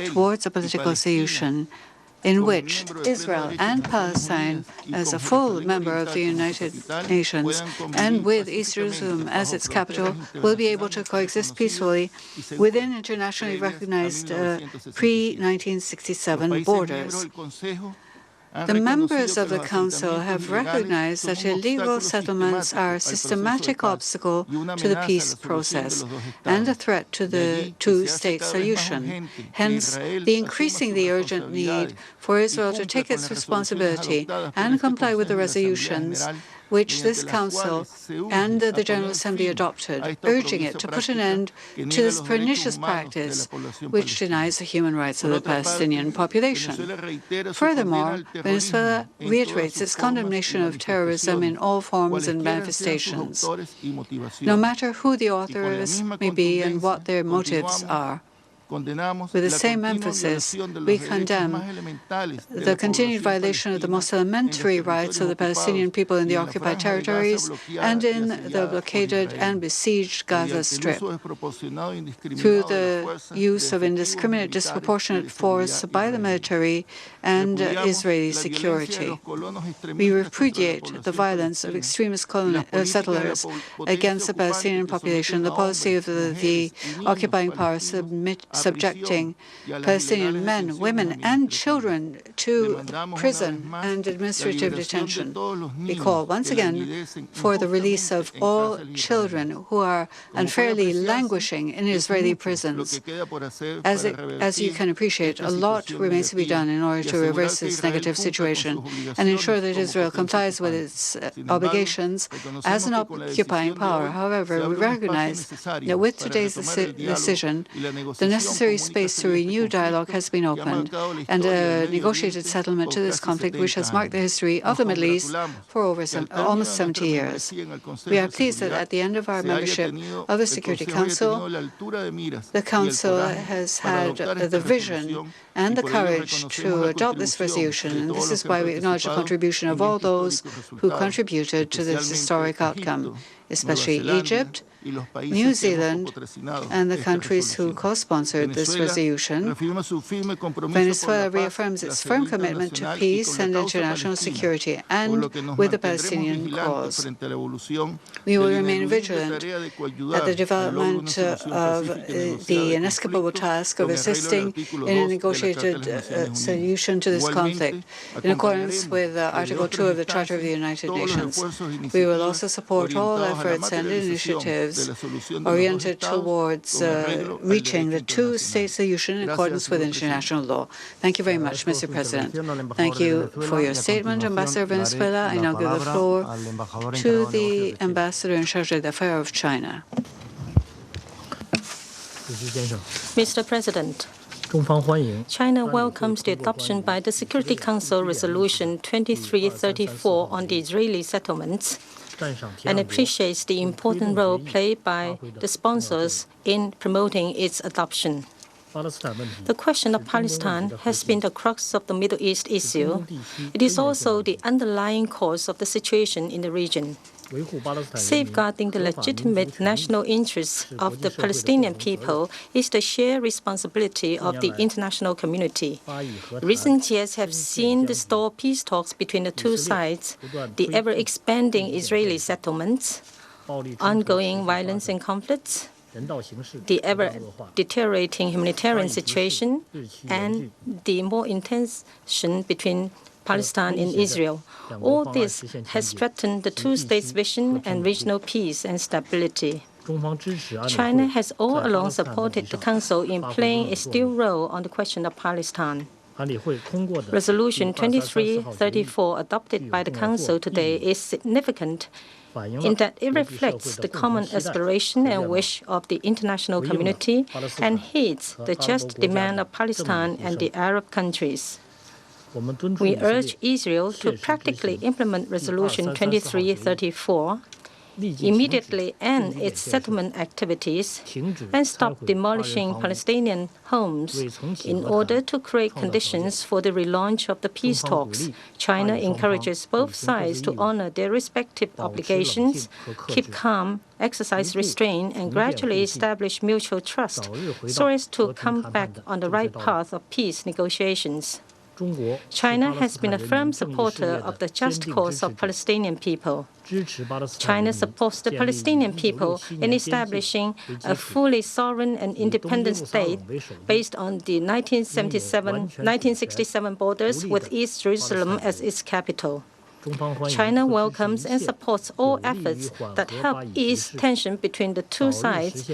towards a political solution in which Israel and Palestine, as a full member of the United Nations and with East Jerusalem as its capital, will be able to coexist peacefully within internationally recognized pre-1967 borders. The members of the Council have recognized that illegal settlements are a systematic obstacle to the peace process and a threat to the two-state solution. Hence, the increasingly urgent need for Israel to take its responsibility and comply with the resolutions which this Council and the General Assembly adopted, urging it to put an end to this pernicious practice which denies the human rights of the Palestinian population. Furthermore, Venezuela reiterates its condemnation of terrorism in all forms and manifestations, no matter who the authors may be and what their motives are. With the same emphasis, we condemn the continued violation of the most elementary rights of the Palestinian people in the occupied territories and in the blockaded and besieged Gaza Strip through the use of indiscriminate, disproportionate force by the military and Israeli security. We repudiate the violence of extremist settlers against the Palestinian population, the policy of the occupying power subjecting Palestinian men, women, and children to prison and administrative detention. We call once again for the release of all children who are unfairly languishing in Israeli prisons. As you can appreciate, a lot remains to be done in order to reverse this negative situation and ensure that Israel complies with its obligations as an occupying power. However, we recognize that with today's decision, the necessary space to renew dialogue has been opened, and a negotiated settlement to this conflict, which has marked the history of the Middle East for over almost 70 years. We are pleased that at the end of our membership of the Security Council, the Council has had the vision and the courage to adopt this resolution, and this is why we acknowledge the contribution of all those who contributed to this historic outcome, especially Egypt, New Zealand, and the countries who co-sponsored this resolution. Venezuela reaffirms its firm commitment to peace and international security and with the Palestinian cause. We will remain vigilant at the development of the inescapable task of assisting in a negotiated solution to this conflict in accordance with Article 2 of the Charter of the United Nations. We will also support all efforts and initiatives oriented towards reaching the two-state solution in accordance with international law. Thank you very much, Mr. President. Thank you for your statement, Ambassador of Venezuela. I now give the floor to the Ambassador in charge of the Affairs of China. Mr. President, China welcomes the adoption by the Security Council Resolution 2334 on the Israeli settlements and appreciates the important role played by the sponsors in promoting its adoption. The question of Palestine has been the crux of the Middle East issue. It is also the underlying cause of the situation in the region. Safeguarding the legitimate national interests of the Palestinian people is the shared responsibility of the international community. Recent years have seen the stalled peace talks between the two sides, the ever-expanding Israeli settlements, ongoing violence and conflicts, the ever-deteriorating humanitarian situation, and the more intense tension between Palestine and Israel. All this has threatened the two-state vision and regional peace and stability. China has all along supported the Council in playing a still role on the question of Palestine. Resolution 2334 adopted by the Council today is significant in that it reflects the common aspiration and wish of the international community and heeds the just demand of Palestine and the Arab countries. We urge Israel to practically implement Resolution 2334, immediately end its settlement activities, and stop demolishing Palestinian homes in order to create conditions for the relaunch of the peace talks. China encourages both sides to honor their respective obligations, keep calm, exercise restraint, and gradually establish mutual trust so as to come back on the right path of peace negotiations. China has been a firm supporter of the just cause of Palestinian people. China supports the Palestinian people in establishing a fully sovereign and independent state based on the 1967 borders with East Jerusalem as its capital. China welcomes and supports all efforts that help ease tension between the two sides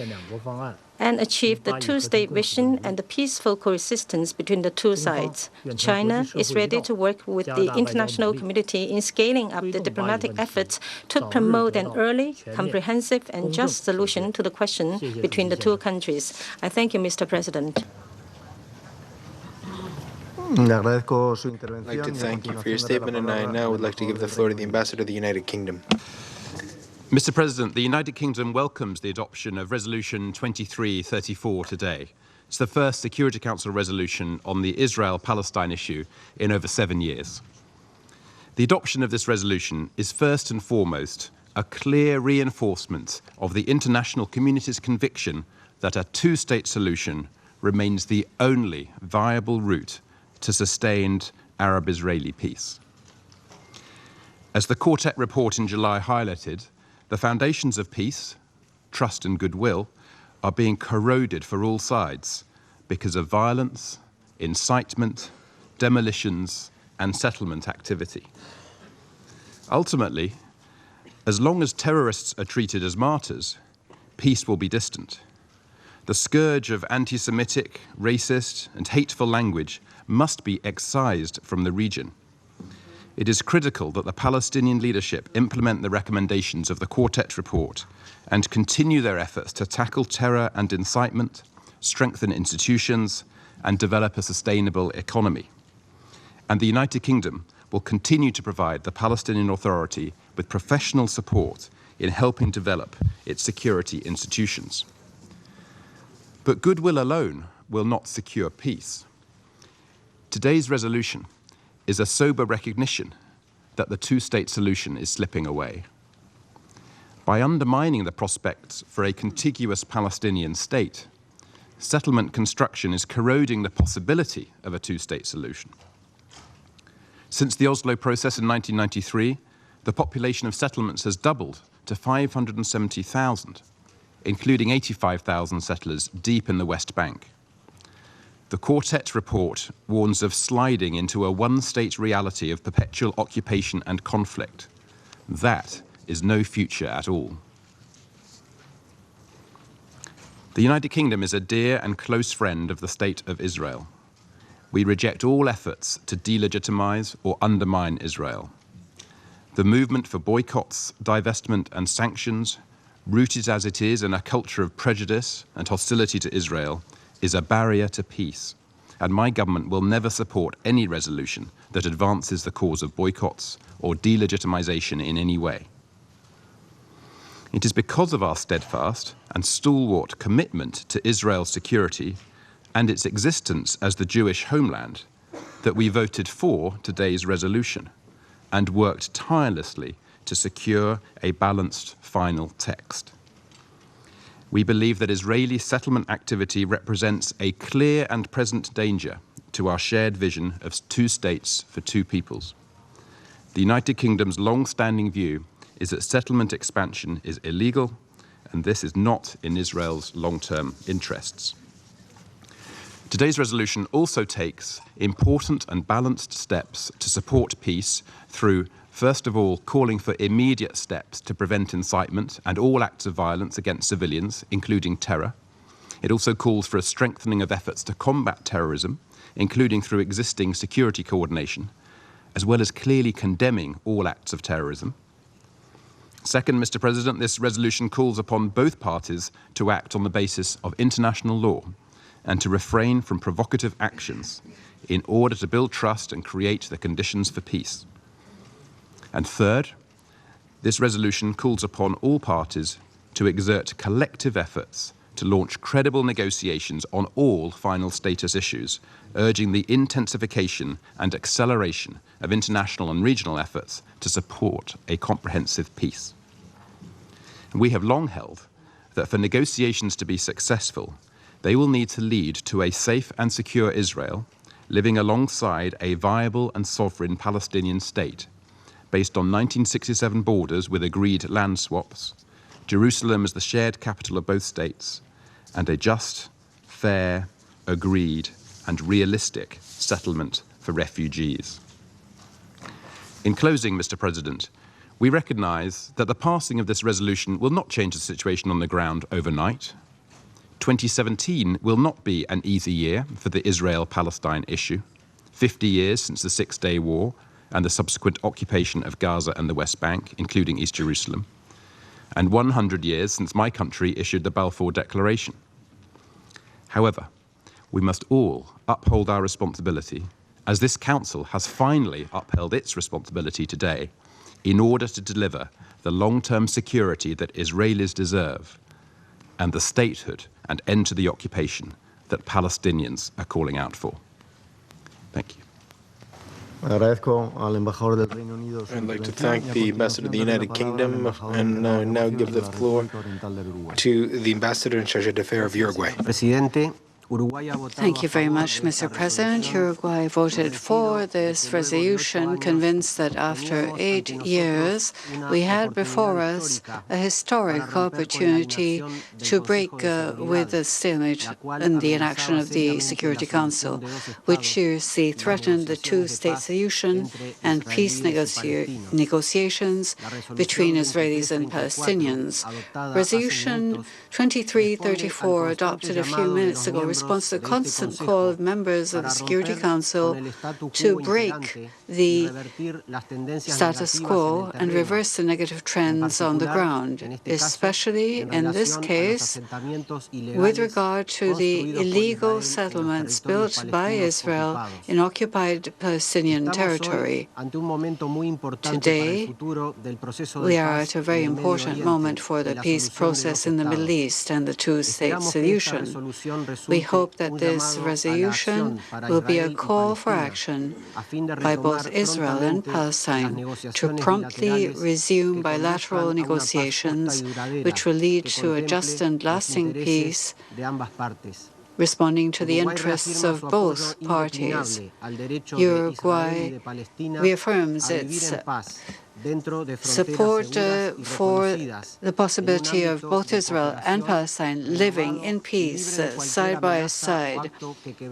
and achieve the two-state vision and the peaceful coexistence between the two sides. China is ready to work with the international community in scaling up the diplomatic efforts to promote an early, comprehensive, and just solution to the question between the two countries. I thank you, Mr. President. I'd like to thank you for your statement, and I now would like to give the floor to the Ambassador of the United Kingdom. Mr. President, the United Kingdom welcomes the adoption of Resolution 2334 today. It's the first Security Council resolution on the Israel-Palestine issue in over 7 years. The adoption of this resolution is first and foremost a clear reinforcement of the international community's conviction that a two-state solution remains the only viable route to sustained Arab-Israeli peace. As the Quartet report in July highlighted, the foundations of peace, trust and goodwill are being corroded for all sides because of violence, incitement, demolitions, and settlement activity. Ultimately, as long as terrorists are treated as martyrs, peace will be distant. The scourge of anti-Semitic, racist, and hateful language must be excised from the region. It is critical that the Palestinian leadership implement the recommendations of the Quartet report and continue their efforts to tackle terror and incitement, strengthen institutions, and develop a sustainable economy. And the United Kingdom will continue to provide the Palestinian Authority with professional support in helping develop its security institutions. But goodwill alone will not secure peace. Today's resolution is a sober recognition that the two-state solution is slipping away. By undermining the prospects for a contiguous Palestinian state, settlement construction is corroding the possibility of a two-state solution. Since the Oslo process in 1993, the population of settlements has doubled to 570,000, including 85,000 settlers deep in the West Bank. The Quartet report warns of sliding into a one-state reality of perpetual occupation and conflict. That is no future at all. The United Kingdom is a dear and close friend of the State of Israel. We reject all efforts to delegitimize or undermine Israel. The movement for boycotts, divestment, and sanctions, rooted as it is in a culture of prejudice and hostility to Israel, is a barrier to peace, and my government will never support any resolution that advances the cause of boycotts or delegitimization in any way. It is because of our steadfast and stalwart commitment to Israel's security and its existence as the Jewish homeland that we voted for today's resolution and worked tirelessly to secure a balanced final text. We believe that Israeli settlement activity represents a clear and present danger to our shared vision of two states for two peoples. The United Kingdom's long-standing view is that settlement expansion is illegal and this is not in Israel's long-term interests. Today's resolution also takes important and balanced steps to support peace through, first of all, calling for immediate steps to prevent incitement and all acts of violence against civilians, including terror. It also calls for a strengthening of efforts to combat terrorism, including through existing security coordination, as well as clearly condemning all acts of terrorism. Second, Mr. President, this resolution calls upon both parties to act on the basis of international law and to refrain from provocative actions in order to build trust and create the conditions for peace. And third, this resolution calls upon all parties to exert collective efforts to launch credible negotiations on all final status issues, urging the intensification and acceleration of international and regional efforts to support a comprehensive peace. We have long held that for negotiations to be successful, they will need to lead to a safe and secure Israel living alongside a viable and sovereign Palestinian state, based on 1967 borders with agreed land swaps, Jerusalem as the shared capital of both states, and a just, fair, agreed, and realistic settlement for refugees. In closing, Mr. President, we recognise that the passing of this resolution will not change the situation on the ground overnight. 2017 will not be an easy year for the Israel-Palestine issue. 50 years since the Six-Day War and the subsequent occupation of Gaza and the West Bank, including East Jerusalem, and 100 years since my country issued the Balfour Declaration. However, we must all uphold our responsibility, as this Council has finally upheld its responsibility today, in order to deliver the long-term security that Israelis deserve and the statehood and end to the occupation that Palestinians are calling out for. Thank you. I'd like to thank the Ambassador of the United Kingdom and now give the floor to the Ambassador in charge d'affaires of Uruguay. Thank you very much, Mr. President. Uruguay voted for this resolution, convinced that after 8 years, we had before us a historic opportunity to break with the stalemate in the inaction of the Security Council, which seriously threatened the two-state solution and peace negotiations between Israelis and Palestinians. Resolution 2334, adopted a few minutes ago, responds to the constant call of members of the Security Council to break the status quo and reverse the negative trends on the ground, especially in this case with regard to the illegal settlements built by Israel in occupied Palestinian territory. Today, we are at a very important moment for the peace process in the Middle East and the two-state solution. We hope that this resolution will be a call for action by both Israel and Palestine to promptly resume bilateral negotiations which will lead to a just and lasting peace, responding to the interests of both parties. Uruguay reaffirms its support for the possibility of both Israel and Palestine living in peace side by side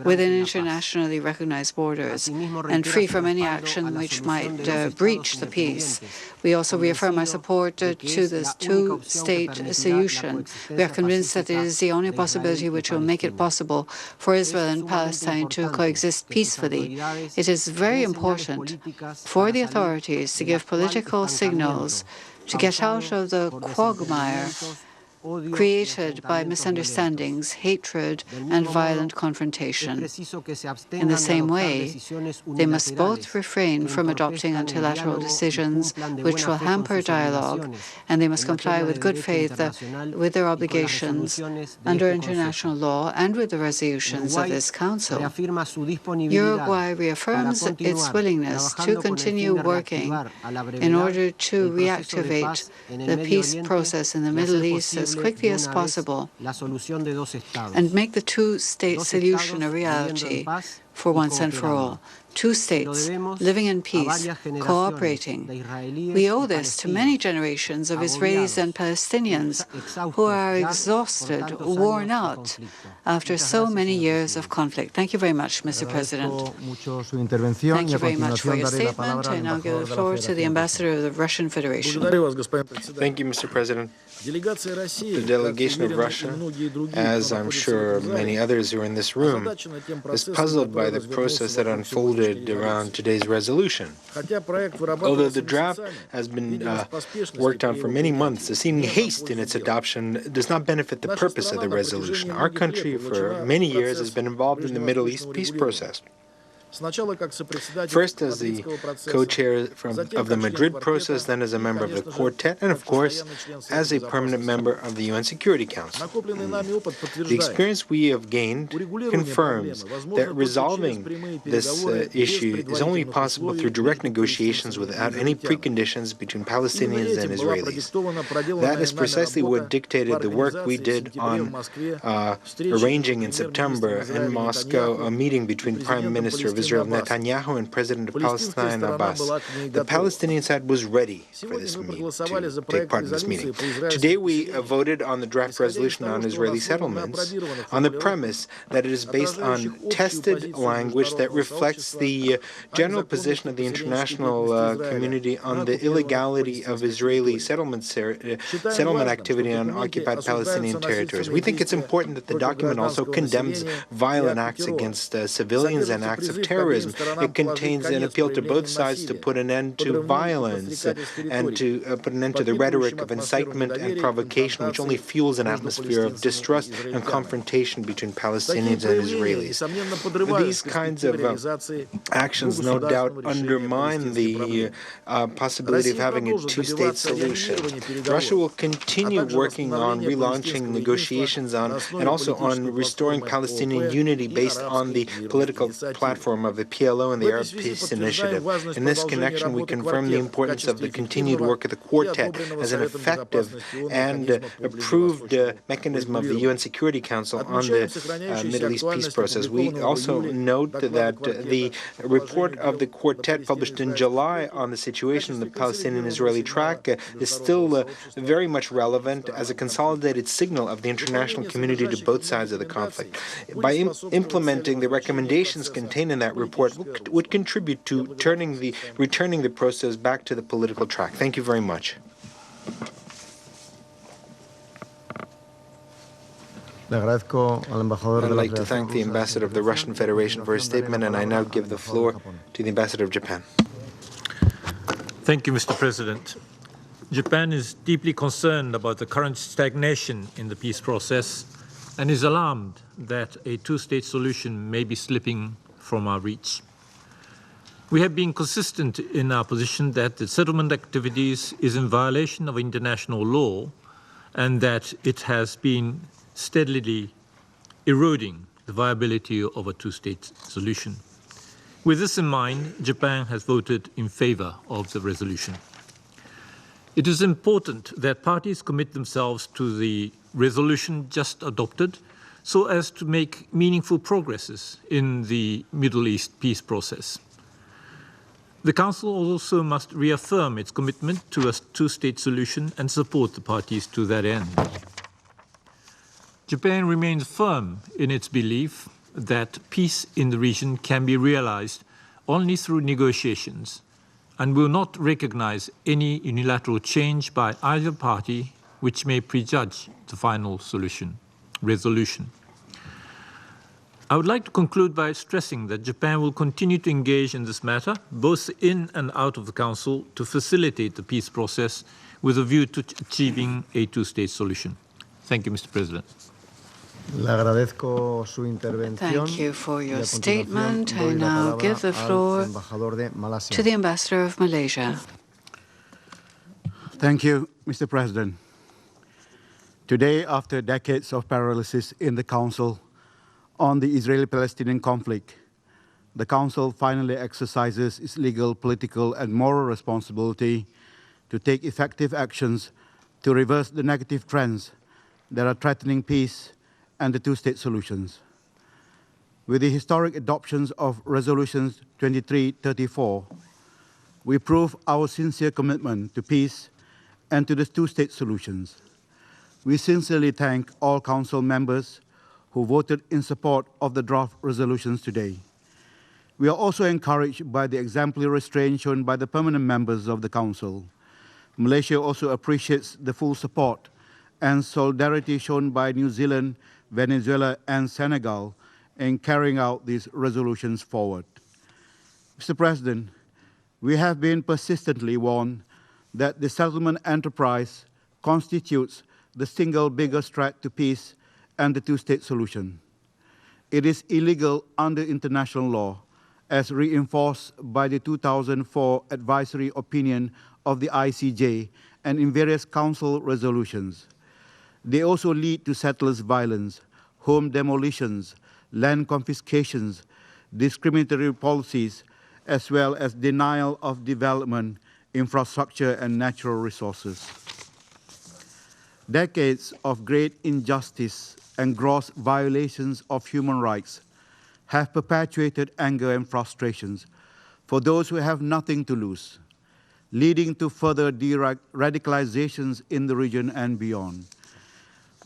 within internationally recognized borders and free from any action which might breach the peace. We also reaffirm our support to this two-state solution. We are convinced that it is the only possibility which will make it possible for Israel and Palestine to coexist peacefully. It is very important for the authorities to give political signals to get out of the quagmire created by misunderstandings, hatred, and violent confrontation. In the same way, they must both refrain from adopting unilateral decisions which will hamper dialogue, and they must comply with good faith with their obligations under international law and with the resolutions of this Council. Uruguay reaffirms its willingness to continue working in order to reactivate the peace process in the Middle East as quickly as possible and make the two-state solution a reality for once and for all. Two states living in peace, cooperating. We owe this to many generations of Israelis and Palestinians who are exhausted, worn out after so many years of conflict. Thank you very much, Mr. President. Thank you very much for your statement. I now give the floor to the Ambassador of the Russian Federation. Thank you, Mr. President. The delegation of Russia, as I'm sure many others who are in this room, is puzzled by the process that unfolded around today's resolution. Although the draft has been worked on for many months, the seeming haste in its adoption does not benefit the purpose of the resolution. Our country, for many years, has been involved in the Middle East peace process. First as the co-chair of the Madrid process, then as a member of the Quartet, and of course as a permanent member of the UN Security Council. The experience we have gained confirms that resolving this issue is only possible through direct negotiations without any preconditions between Palestinians and Israelis. That is precisely what dictated the work we did on arranging in September in Moscow a meeting between Prime Minister of Israel Netanyahu and President of Palestine Abbas. The Palestinian side was ready for this meeting, to take part in this meeting. Today we voted on the draft resolution on Israeli settlements on the premise that it is based on tested language that reflects the general position of the international community on the illegality of Israeli settlement activity on occupied Palestinian territories. We think it's important that the document also condemns violent acts against civilians and acts of terrorism. It contains an appeal to both sides to put an end to violence and to put an end to the rhetoric of incitement and provocation, which only fuels an atmosphere of distrust and confrontation between Palestinians and Israelis. These kinds of actions, no doubt, undermine the possibility of having a two-state solution. Russia will continue working on relaunching negotiations on and also on restoring Palestinian unity based on the political platform of the PLO and the Arab Peace Initiative. In this connection, we confirm the importance of the continued work of the Quartet as an effective and approved mechanism of the UN Security Council on the Middle East peace process. We also note that the report of the Quartet published in July on the situation in the Palestinian-Israeli track is still very much relevant as a consolidated signal of the international community to both sides of the conflict. By implementing the recommendations contained in that report would contribute to returning the process back to the political track. Thank you very much. I'd like to thank the Ambassador of the Russian Federation for his statement, and I now give the floor to the Ambassador of Japan. Thank you, Mr. President. Japan is deeply concerned about the current stagnation in the peace process and is alarmed that a two-state solution may be slipping from our reach. We have been consistent in our position that the settlement activities is in violation of international law and that it has been steadily eroding the viability of a two-state solution. With this in mind, Japan has voted in favor of the resolution. It is important that parties commit themselves to the resolution just adopted so as to make meaningful progresses in the Middle East peace process. The Council also must reaffirm its commitment to a two-state solution and support the parties to that end. Japan remains firm in its belief that peace in the region can be realized only through negotiations and will not recognize any unilateral change by either party which may prejudge the final resolution. I would like to conclude by stressing that Japan will continue to engage in this matter, both in and out of the Council, to facilitate the peace process with a view to achieving a two-state solution. Thank you, Mr. President. Thank you for your statement. I now give the floor to the Ambassador of Malaysia. Thank you, Mr. President. Today, after decades of paralysis in the Council on the Israeli-Palestinian conflict, the Council finally exercises its legal, political, and moral responsibility to take effective actions to reverse the negative trends that are threatening peace and the two-state solutions. With the historic adoptions of Resolutions 2334, we prove our sincere commitment to peace and to the two-state solutions. We sincerely thank all Council members who voted in support of the draft resolutions today. We are also encouraged by the exemplary restraint shown by the permanent members of the Council. Malaysia also appreciates the full support and solidarity shown by New Zealand, Venezuela, and Senegal in carrying out these resolutions forward. Mr. President, we have been persistently warned that the settlement enterprise constitutes the single biggest threat to peace and the two-state solution. It is illegal under international law, as reinforced by the 2004 advisory opinion of the ICJ and in various Council resolutions. They also lead to settlers' violence, home demolitions, land confiscations, discriminatory policies, as well as denial of development, infrastructure, and natural resources. Decades of great injustice and gross violations of human rights have perpetuated anger and frustrations for those who have nothing to lose, leading to further radicalizations in the region and beyond.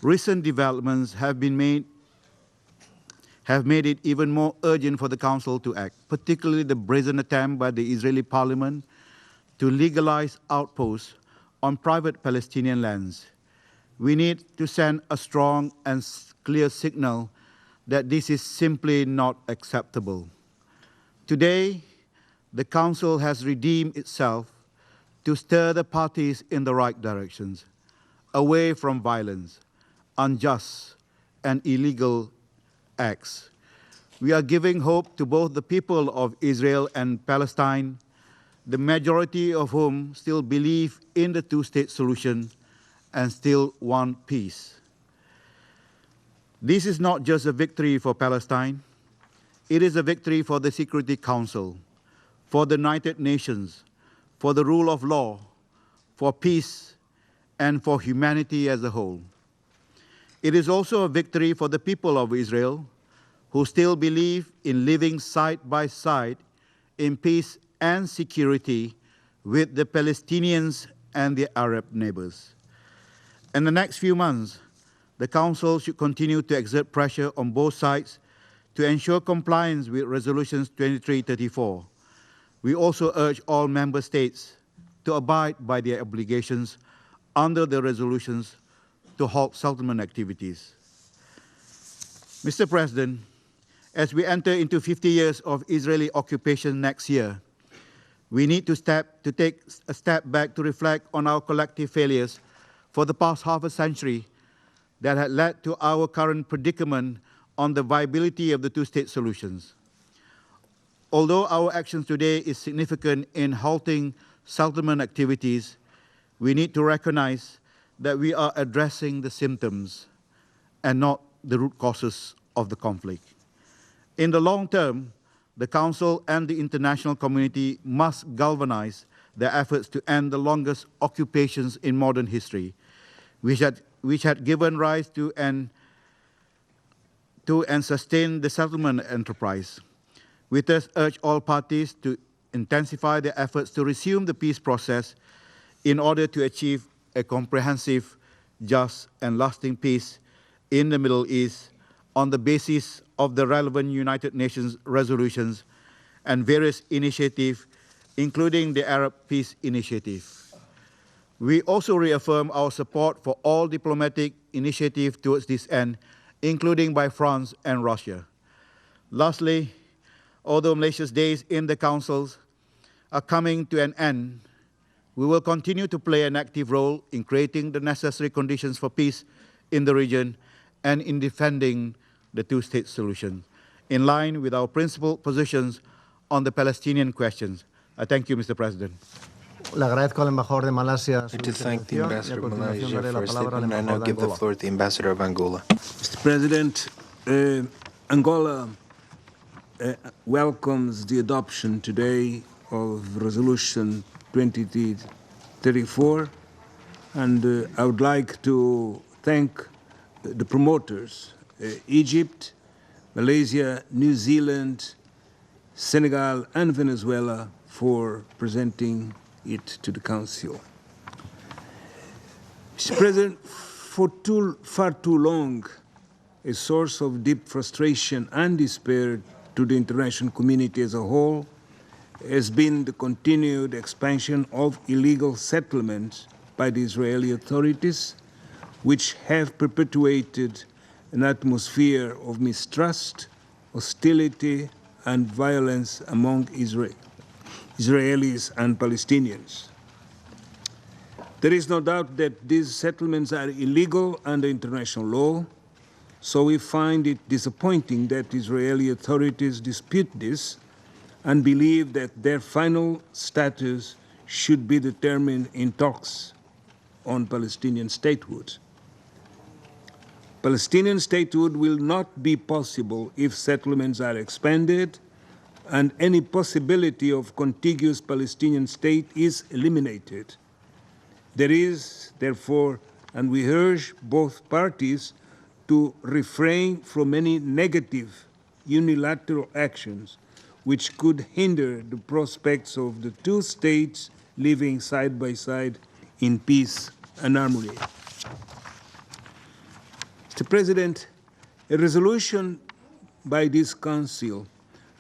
Recent developments have made it even more urgent for the Council to act, particularly the brazen attempt by the Israeli Parliament to legalize outposts on private Palestinian lands. We need to send a strong and clear signal that this is simply not acceptable. Today, the Council has redeemed itself to stir the parties in the right directions, away from violence, unjust, and illegal acts. We are giving hope to both the people of Israel and Palestine, the majority of whom still believe in the two-state solution and still want peace. This is not just a victory for Palestine. It is a victory for the Security Council, for the United Nations, for the rule of law, for peace, and for humanity as a whole. It is also a victory for the people of Israel, who still believe in living side by side in peace and security with the Palestinians and their Arab neighbors. In the next few months, the Council should continue to exert pressure on both sides to ensure compliance with Resolutions 2334. We also urge all member states to abide by their obligations under the resolutions to halt settlement activities. Mr. President, as we enter into 50 years of Israeli occupation next year, we need to take a step back to reflect on our collective failures for the past half a century that had led to our current predicament on the viability of the two-state solutions. Although our actions today is significant in halting settlement activities, we need to recognize that we are addressing the symptoms and not the root causes of the conflict. In the long term, the Council and the international community must galvanize their efforts to end the longest occupations in modern history, which had given rise to and sustain the settlement enterprise. We thus urge all parties to intensify their efforts to resume the peace process in order to achieve a comprehensive, just, and lasting peace in the Middle East on the basis of the relevant United Nations resolutions and various initiatives, including the Arab Peace Initiative. We also reaffirm our support for all diplomatic initiatives towards this end, including by France and Russia. Lastly, although Malaysia's days in the Councils are coming to an end, we will continue to play an active role in creating the necessary conditions for peace in the region and in defending the two-state solution, in line with our principled positions on the Palestinian questions. I thank you, Mr. President. I'd like to thank the Ambassador of Malaysia for his statement, and I now give the floor to the Ambassador of Angola. Mr. President, Angola welcomes the adoption today of Resolution 2334, and I would like to thank the promoters, Egypt, Malaysia, New Zealand, Senegal, and Venezuela for presenting it to the Council. Mr. President, for far too long, a source of deep frustration and despair to the international community as a whole has been the continued expansion of illegal settlements by the Israeli authorities, which have perpetuated an atmosphere of mistrust, hostility, and violence among Israelis and Palestinians. There is no doubt that these settlements are illegal under international law, so we find it disappointing that Israeli authorities dispute this and believe that their final status should be determined in talks on Palestinian statehood. Palestinian statehood will not be possible if settlements are expanded and any possibility of contiguous Palestinian state is eliminated. There is, therefore, and we urge both parties to refrain from any negative unilateral actions which could hinder the prospects of the two states living side by side in peace and harmony. Mr. President, a resolution by this Council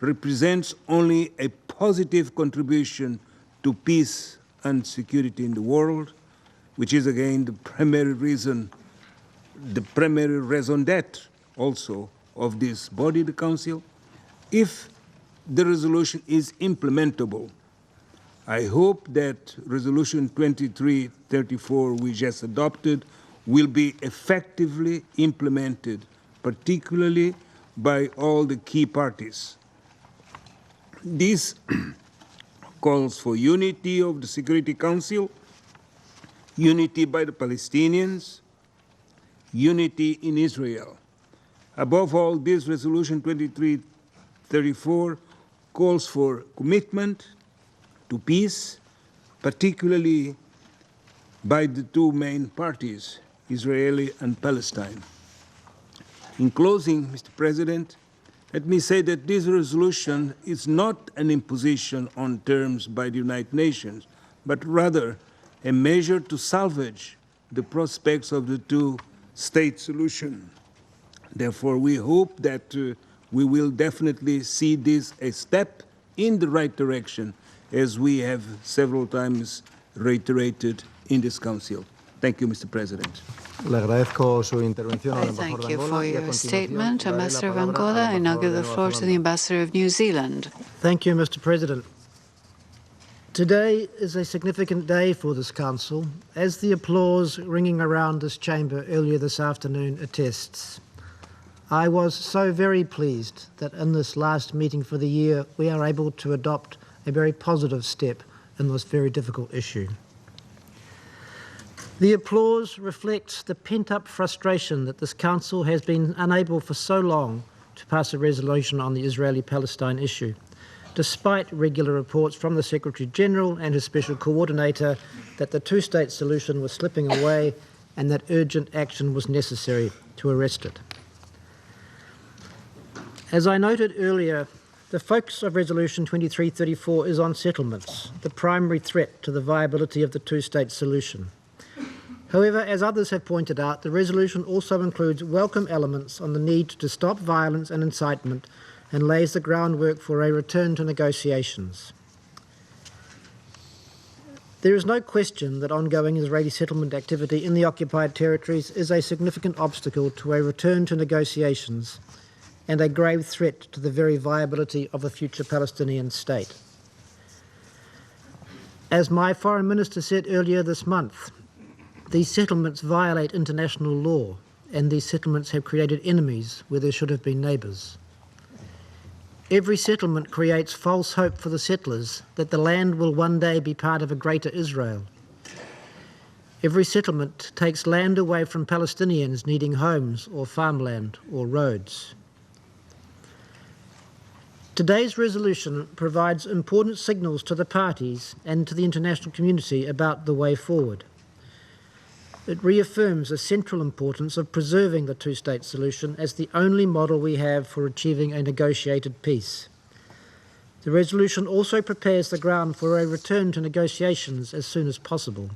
represents only a positive contribution to peace and security in the world, which is again the primary raison d'etre also of this body, the Council. If the resolution is implementable, I hope that Resolution 2334 we just adopted will be effectively implemented, particularly by all the key parties. This calls for unity of the Security Council, unity by the Palestinians, unity in Israel. Above all, this Resolution 2334 calls for commitment to peace, particularly by the two main parties, Israeli and Palestine. In closing, Mr. President, let me say that this resolution is not an imposition on terms by the United Nations, but rather a measure to salvage the prospects of the two-state solution. Therefore, we hope that we will definitely see this a step in the right direction, as we have several times reiterated in this Council. Thank you, Mr. President. I thank you for your statement, Ambassador of Angola. I now give the floor to the Ambassador of New Zealand. Thank you, Mr. President. Today is a significant day for this Council, as the applause ringing around this chamber earlier this afternoon attests. I was so very pleased that in this last meeting for the year, we are able to adopt a very positive step in this very difficult issue. The applause reflects the pent-up frustration that this Council has been unable for so long to pass a resolution on the Israeli-Palestine issue, despite regular reports from the Secretary-General and his Special Coordinator that the two-state solution was slipping away and that urgent action was necessary to arrest it. As I noted earlier, the focus of Resolution 2334 is on settlements, the primary threat to the viability of the two-state solution. However, as others have pointed out, the resolution also includes welcome elements on the need to stop violence and incitement and lays the groundwork for a return to negotiations. There is no question that ongoing Israeli settlement activity in the occupied territories is a significant obstacle to a return to negotiations and a grave threat to the very viability of a future Palestinian state. As my Foreign Minister said earlier this month, these settlements violate international law, and these settlements have created enemies where there should have been neighbours. Every settlement creates false hope for the settlers that the land will one day be part of a greater Israel. Every settlement takes land away from Palestinians needing homes or farmland or roads. Today's resolution provides important signals to the parties and to the international community about the way forward. It reaffirms the central importance of preserving the two-state solution as the only model we have for achieving a negotiated peace. The resolution also prepares the ground for a return to negotiations as soon as possible.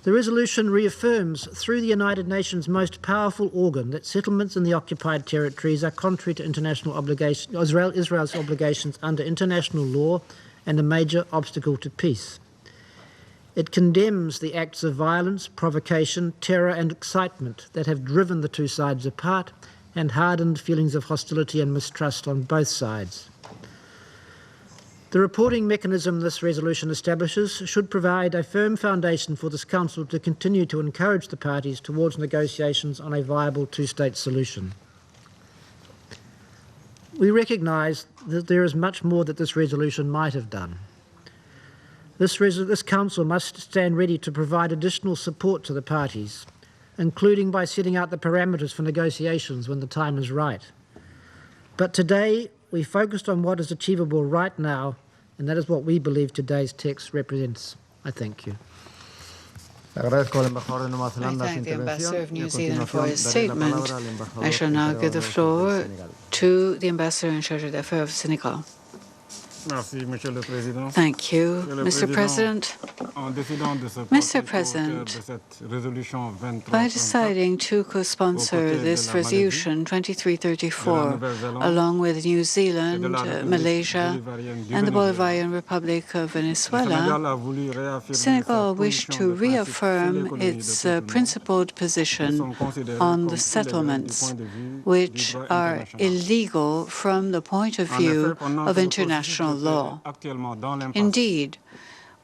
The resolution reaffirms through the United Nations' most powerful organ that settlements in the occupied territories are contrary to international obligations, Israel's obligations under international law and a major obstacle to peace. It condemns the acts of violence, provocation, terror and excitement that have driven the two sides apart and hardened feelings of hostility and mistrust on both sides. The reporting mechanism this resolution establishes should provide a firm foundation for this Council to continue to encourage the parties towards negotiations on a viable two-state solution. We recognise that there is much more that this resolution might have done. This Council must stand ready to provide additional support to the parties, including by setting out the parameters for negotiations when the time is right. But today, we focused on what is achievable right now, and that is what we believe today's text represents. I thank you. I thank the Ambassador of New Zealand for his statement. I shall now give the floor to the Ambassador in charge of the affairs of Senegal. Thank you, Mr. President. Mr. President, by deciding to co-sponsor this resolution 2334, along with New Zealand, Malaysia, and the Bolivarian Republic of Venezuela, Senegal wished to reaffirm its principled position on the settlements, which are illegal from the point of view of international law. Indeed,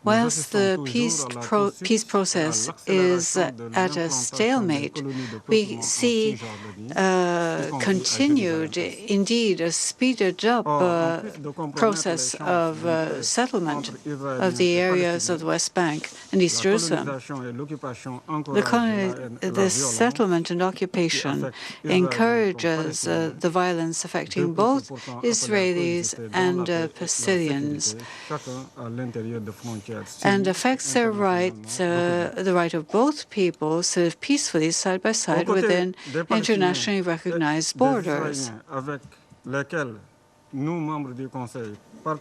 whilst the peace process is at a stalemate, we see continued, indeed a speeded up process of settlement of the areas of the West Bank and East Jerusalem. The settlement and occupation encourages the violence affecting both Israelis and Palestinians, and affects their rights, the right of both peoples to live peacefully side by side within internationally recognized borders.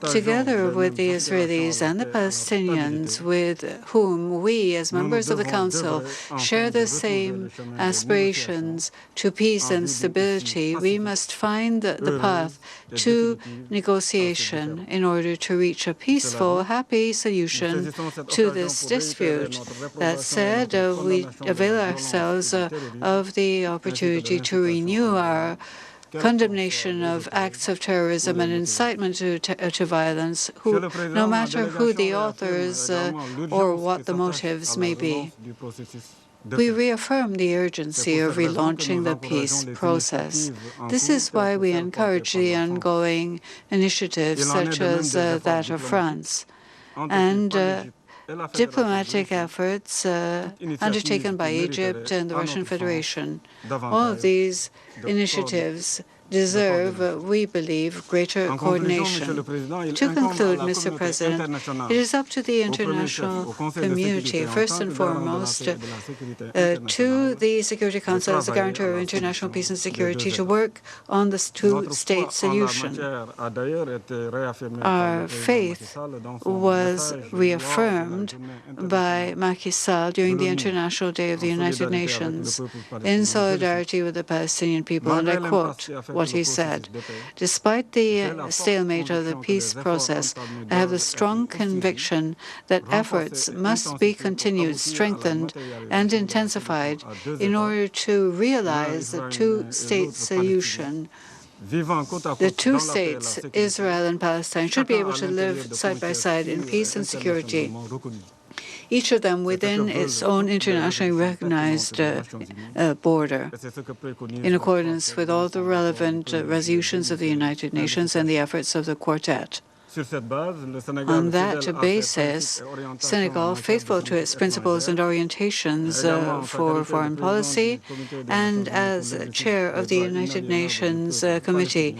Together with the Israelis and the Palestinians, with whom we, as members of the Council, share the same aspirations to peace and stability, we must find the path to negotiation in order to reach a peaceful, happy solution to this dispute. That said, we avail ourselves of the opportunity to renew our condemnation of acts of terrorism and incitement to violence, no matter who the authors or what the motives may be. We reaffirm the urgency of relaunching the peace process. This is why we encourage the ongoing initiatives such as that of France and diplomatic efforts undertaken by Egypt and the Russian Federation. All of these initiatives deserve, we believe, greater coordination. To conclude, Mr. President, it is up to the international community, first and foremost, to the Security Council as a guarantor of international peace and security, to work on the two-state solution. Our faith was reaffirmed by Macky Sall during the International Day of the United Nations in solidarity with the Palestinian people, and I quote what he said: "Despite the stalemate of the peace process, I have the strong conviction that efforts must be continued, strengthened, and intensified in order to realize the two-state solution. The two states, Israel and Palestine, should be able to live side by side in peace and security, each of them within its own internationally recognized border, in accordance with all the relevant resolutions of the United Nations and the efforts of the Quartet." On that basis, Senegal, faithful to its principles and orientations for foreign policy, and as chair of the United Nations Committee,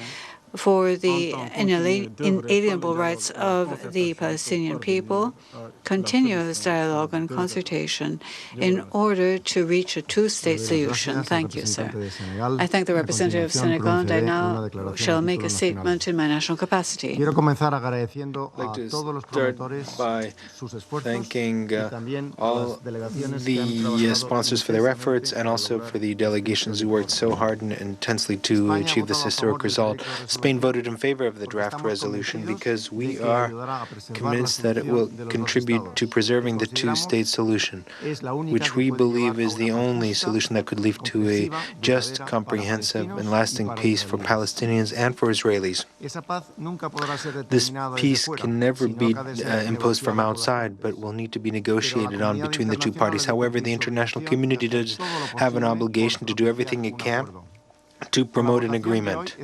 for the inalienable rights of the Palestinian people, continuous dialogue and consultation in order to reach a two-state solution. Thank you, sir. I thank the representative of Senegal, and I now shall make a statement in my national capacity. I'd like to start by thanking all the sponsors for their efforts and also for the delegations who worked so hard and intensely to achieve this historic result. Spain voted in favor of the draft resolution because we are convinced that it will contribute to preserving the two-state solution, which we believe is the only solution that could lead to a just, comprehensive, and lasting peace for Palestinians and for Israelis. This peace can never be imposed from outside, but will need to be negotiated on between the two parties. However, the international community does have an obligation to do everything it can to promote an agreement.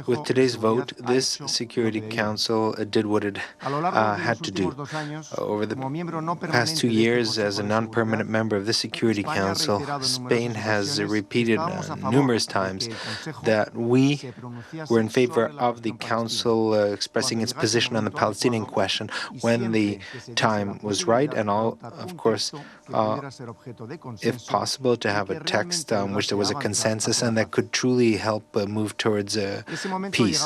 With today's vote, this Security Council did what it had to do. Over the past 2 years, as a non-permanent member of the Security Council, Spain has repeated numerous times that we were in favor of the Council expressing its position on the Palestinian question when the time was right, and of course, if possible, to have a text on which there was a consensus and that could truly help move towards peace.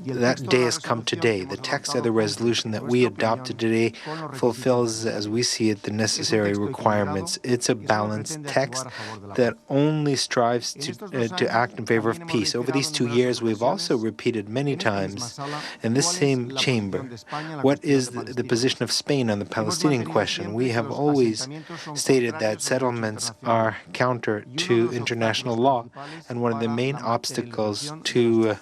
That day has come today. The text of the resolution that we adopted today fulfills, as we see it, the necessary requirements. It's a balanced text that only strives to act in favor of peace. Over these 2 years, we've also repeated many times in this same chamber what is the position of Spain on the Palestinian question. We have always stated that settlements are counter to international law, and one of the main obstacles to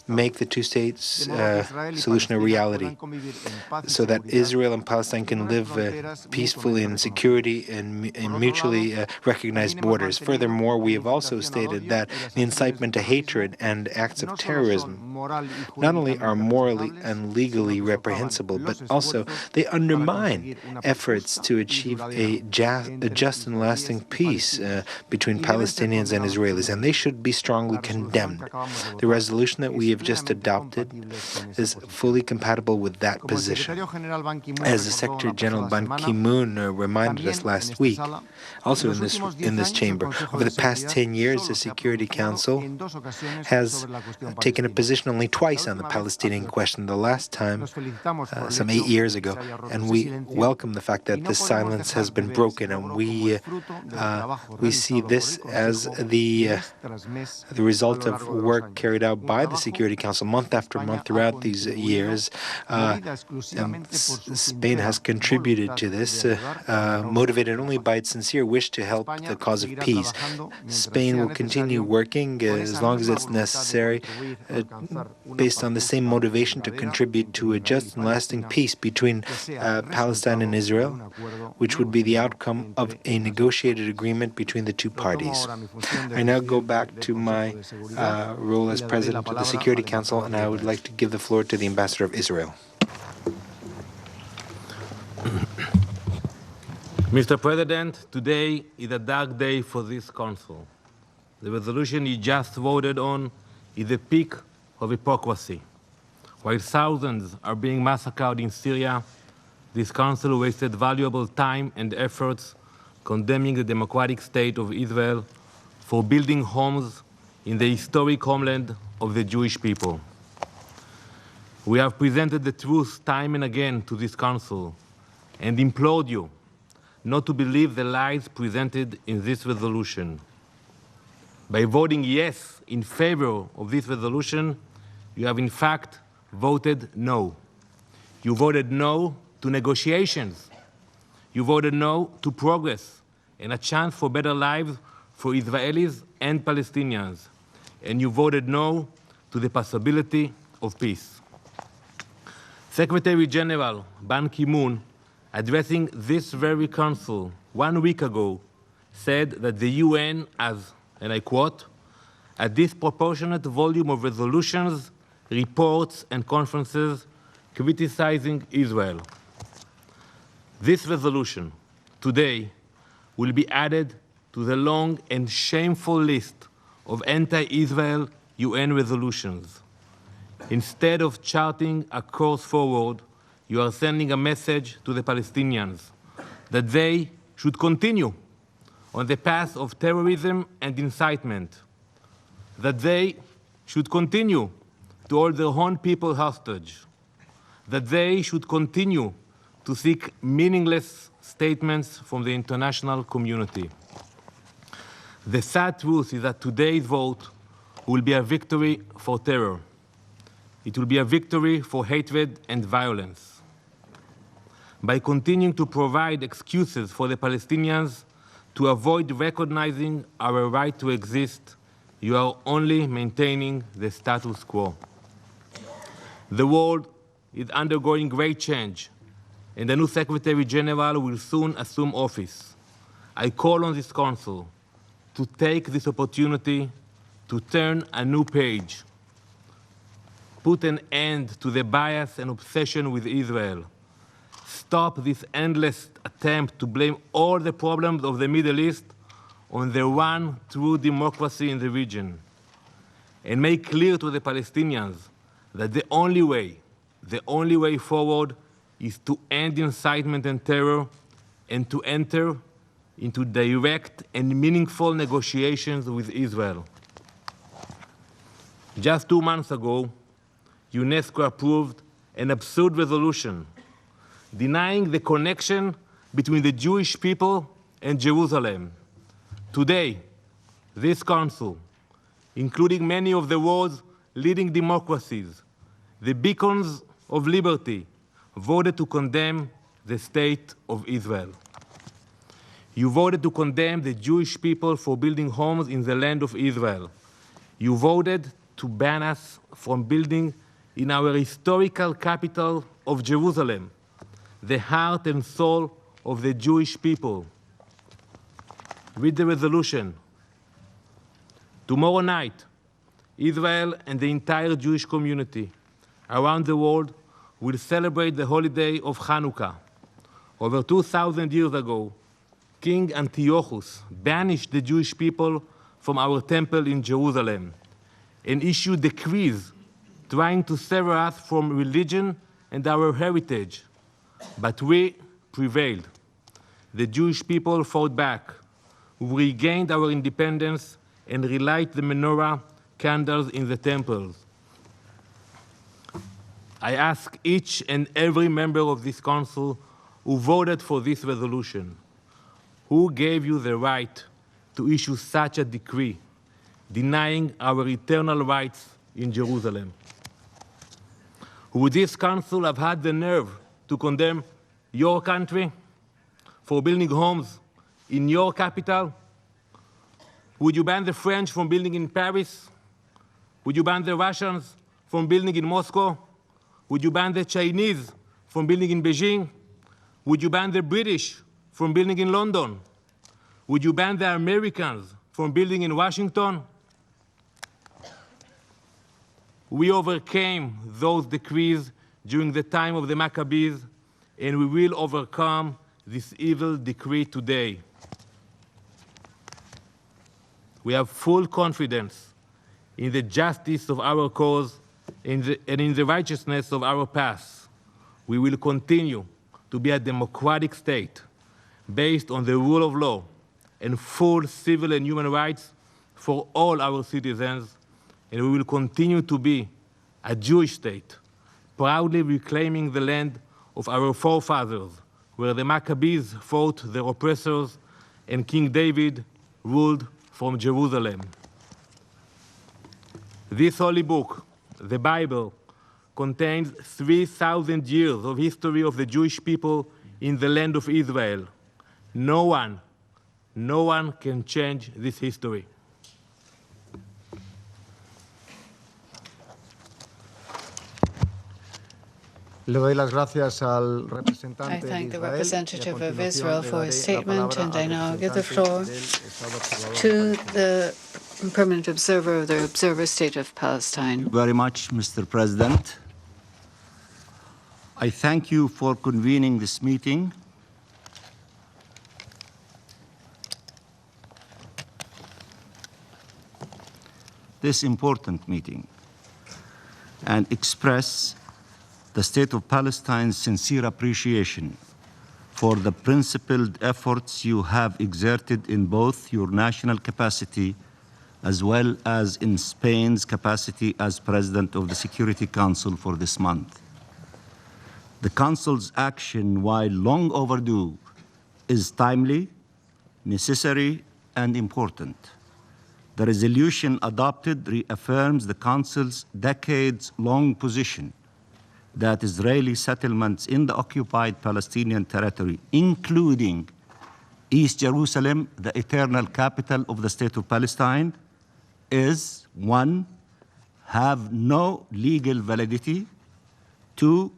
make the two-state solution a reality, so that Israel and Palestine can live peacefully in security and in mutually recognized borders. Furthermore, we have also stated that the incitement to hatred and acts of terrorism not only are morally and legally reprehensible, but also they undermine efforts to achieve a just and lasting peace between Palestinians and Israelis, and they should be strongly condemned. The resolution that we have just adopted is fully compatible with that position. As the Secretary General Ban Ki-moon reminded us last week, also in this chamber, over the past 10 years, the Security Council has taken a position only twice on the Palestinian question, the last time some 8 years ago, and we welcome the fact that this silence has been broken, and we see this as the result of work carried out by the Security Council month after month throughout these years. And Spain has contributed to this, motivated only by its sincere wish to help the cause of peace. Spain will continue working as long as it's necessary, based on the same motivation to contribute to a just and lasting peace between Palestine and Israel, which would be the outcome of a negotiated agreement between the two parties. I now go back to my role as President of the Security Council, and I would like to give the floor to the Ambassador of Israel. Mr. President, today is a dark day for this Council. The resolution you just voted on is a peak of hypocrisy. While thousands are being massacred in Syria, this Council wasted valuable time and efforts condemning the democratic state of Israel for building homes in the historic homeland of the Jewish people. We have presented the truth time and again to this Council and implored you not to believe the lies presented in this resolution. By voting yes in favor of this resolution, you have in fact voted no. You voted no to negotiations. You voted no to progress and a chance for better lives for Israelis and Palestinians. And you voted no to the possibility of peace. Secretary General Ban Ki-moon, addressing this very Council 1 week ago, said that the UN has, and I quote, a disproportionate volume of resolutions, reports, and conferences criticizing Israel. This resolution today will be added to the long and shameful list of anti-Israel UN resolutions. Instead of charting a course forward, you are sending a message to the Palestinians that they should continue on the path of terrorism and incitement, that they should continue to hold their own people hostage, that they should continue to seek meaningless statements from the international community. The sad truth is that today's vote will be a victory for terror. It will be a victory for hatred and violence. By continuing to provide excuses for the Palestinians to avoid recognizing our right to exist, you are only maintaining the status quo. The world is undergoing great change, and the new Secretary General will soon assume office. I call on this Council to take this opportunity to turn a new page, put an end to the bias and obsession with Israel, stop this endless attempt to blame all the problems of the Middle East on the one true democracy in the region, and make clear to the Palestinians that the only way forward is to end incitement and terror and to enter into direct and meaningful negotiations with Israel. Just 2 months ago, UNESCO approved an absurd resolution denying the connection between the Jewish people and Jerusalem. Today, this Council, including many of the world's leading democracies, the beacons of liberty, voted to condemn the state of Israel. You voted to condemn the Jewish people for building homes in the land of Israel. You voted to ban us from building in our historical capital of Jerusalem, the heart and soul of the Jewish people. Read the resolution. Tomorrow night, Israel and the entire Jewish community around the world will celebrate the holiday of Hanukkah. Over 2,000 years ago, King Antiochus banished the Jewish people from our temple in Jerusalem and issued decrees trying to sever us from religion and our heritage. But we prevailed. The Jewish people fought back. We regained our independence and relight the menorah candles in the temples. I ask each and every member of this Council who voted for this resolution, who gave you the right to issue such a decree, denying our eternal rights in Jerusalem? Would this Council have had the nerve to condemn your country for building homes in your capital? Would you ban the French from building in Paris? Would you ban the Russians from building in Moscow? Would you ban the Chinese from building in Beijing? Would you ban the British from building in London? Would you ban the Americans from building in Washington? We overcame those decrees during the time of the Maccabees, and we will overcome this evil decree today. We have full confidence in the justice of our cause and in the righteousness of our path. We will continue to be a democratic state based on the rule of law and full civil and human rights for all our citizens, and we will continue to be a Jewish state, proudly reclaiming the land of our forefathers, where the Maccabees fought their oppressors and King David ruled from Jerusalem. This holy book, the Bible, contains 3,000 years of history of the Jewish people in the land of Israel. No one can change this history. I thank the representative of Israel for his statement, and I now give the floor to the permanent observer of the Observer State of Palestine. Thank you very much, Mr. President. I thank you for convening this meeting. This important meeting. and express the State of Palestine's sincere appreciation for the principled efforts you have exerted in both your national capacity as well as in Spain's capacity as President of the Security Council for this month. The Council's action, while long overdue, is timely, necessary, and important. The resolution adopted reaffirms the Council's decades-long position that Israeli settlements in the occupied Palestinian territory, including East Jerusalem, the eternal capital of the State of Palestine, is, 1, have no legal validity, 2,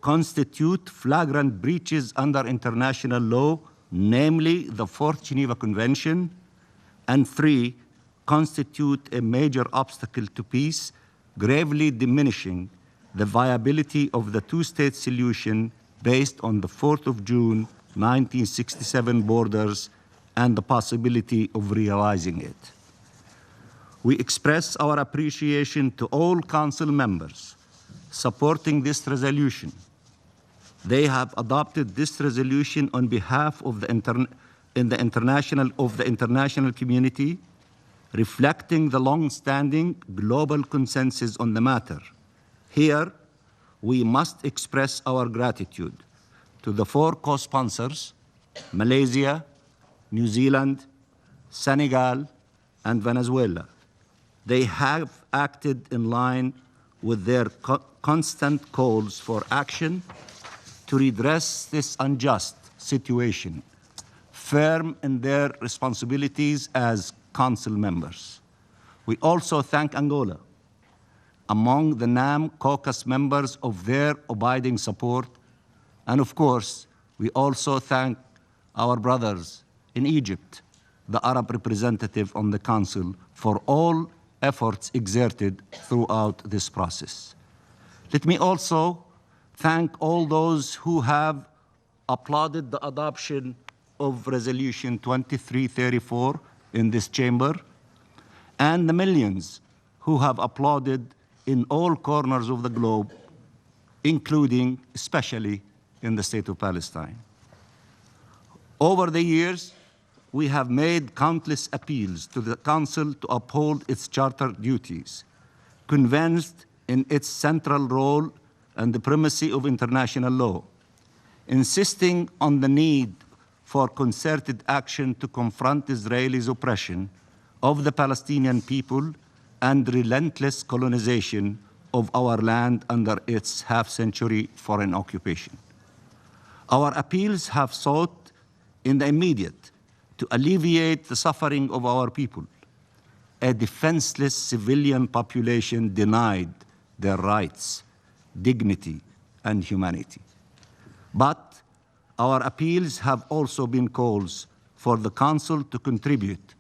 constitute flagrant breaches under international law, namely the Fourth Geneva Convention, and 3, constitute a major obstacle to peace, gravely diminishing the viability of the two-state solution based on the 4th of June 1967 borders and the possibility of realizing it. We express our appreciation to all Council members supporting this resolution. They have adopted this resolution on behalf of the international community, reflecting the long-standing global consensus on the matter. Here, we must express our gratitude to the 4 co-sponsors, Malaysia, New Zealand, Senegal, and Venezuela. They have acted in line with their constant calls for action to redress this unjust situation, firm in their responsibilities as Council members. We also thank Angola, among the NAM caucus members, of their abiding support. And of course, we also thank our brothers in Egypt, the Arab representative on the Council, for all efforts exerted throughout this process. Let me also thank all those who have applauded the adoption of Resolution 2334 in this chamber, and the millions who have applauded in all corners of the globe, including, especially, in the State of Palestine. Over the years, we have made countless appeals to the Council to uphold its charter duties, convinced in its central role and the primacy of international law, insisting on the need for concerted action to confront Israel's oppression of the Palestinian people and relentless colonization of our land under its half-century foreign occupation. Our appeals have sought in the immediate to alleviate the suffering of our people, a defenseless civilian population denied their rights, dignity, and humanity. But our appeals have also been calls for the Council to contribute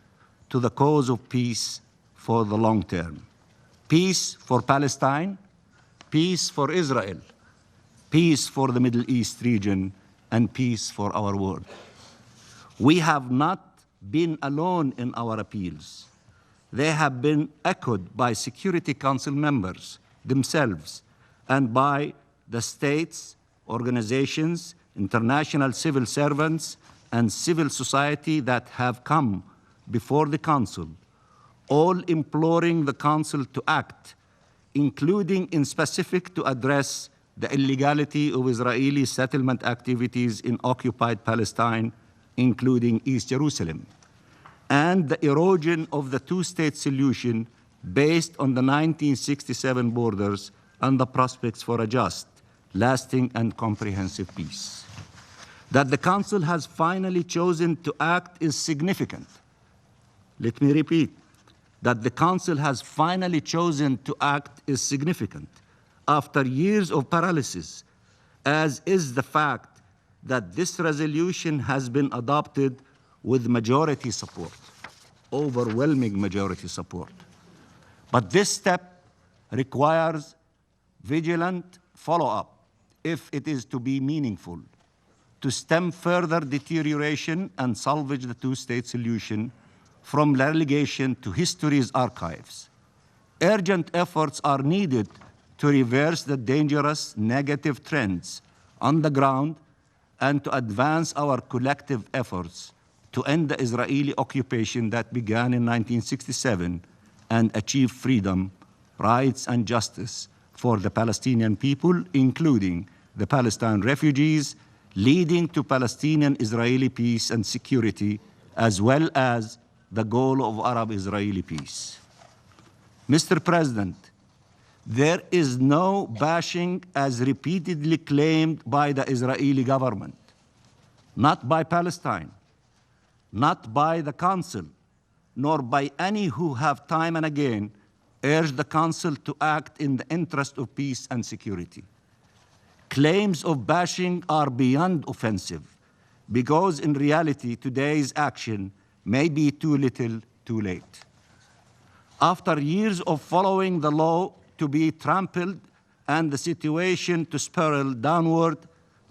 to the cause of peace for the long term. Peace for Palestine, peace for Israel, peace for the Middle East region, and peace for our world. We have not been alone in our appeals. They have been echoed by Security Council members themselves and by the states, organizations, international civil servants, and civil society that have come before the Council, all imploring the Council to act, including in specific to address the illegality of Israeli settlement activities in occupied Palestine, including East Jerusalem, and the erosion of the two-state solution based on the 1967 borders and the prospects for a just, lasting, and comprehensive peace. That the Council has finally chosen to act is significant. Let me repeat, that the Council has finally chosen to act is significant after years of paralysis, as is the fact that this resolution has been adopted with majority support, overwhelming majority support. But this step requires vigilant follow-up if it is to be meaningful, to stem further deterioration and salvage the two-state solution from relegation to history's archives. Urgent efforts are needed to reverse the dangerous negative trends on the ground and to advance our collective efforts to end the Israeli occupation that began in 1967 and achieve freedom, rights, and justice for the Palestinian people, including the Palestine refugees, leading to Palestinian-Israeli peace and security, as well as the goal of Arab-Israeli peace. Mr. President, there is no bashing as repeatedly claimed by the Israeli government, not by Palestine, not by the Council, nor by any who have time and again urged the Council to act in the interest of peace and security. Claims of bashing are beyond offensive because in reality today's action may be too little, too late. After years of following the law to be trampled and the situation to spiral downward,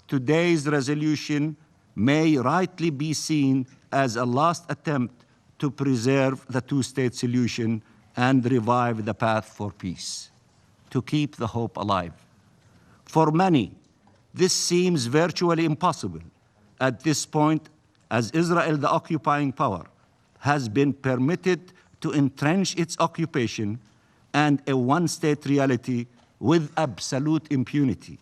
today's resolution may rightly be seen as a last attempt to preserve the two-state solution and revive the path for peace, to keep the hope alive. For many, this seems virtually impossible at this point, as Israel, the occupying power, has been permitted to entrench its occupation and a one-state reality with absolute impunity,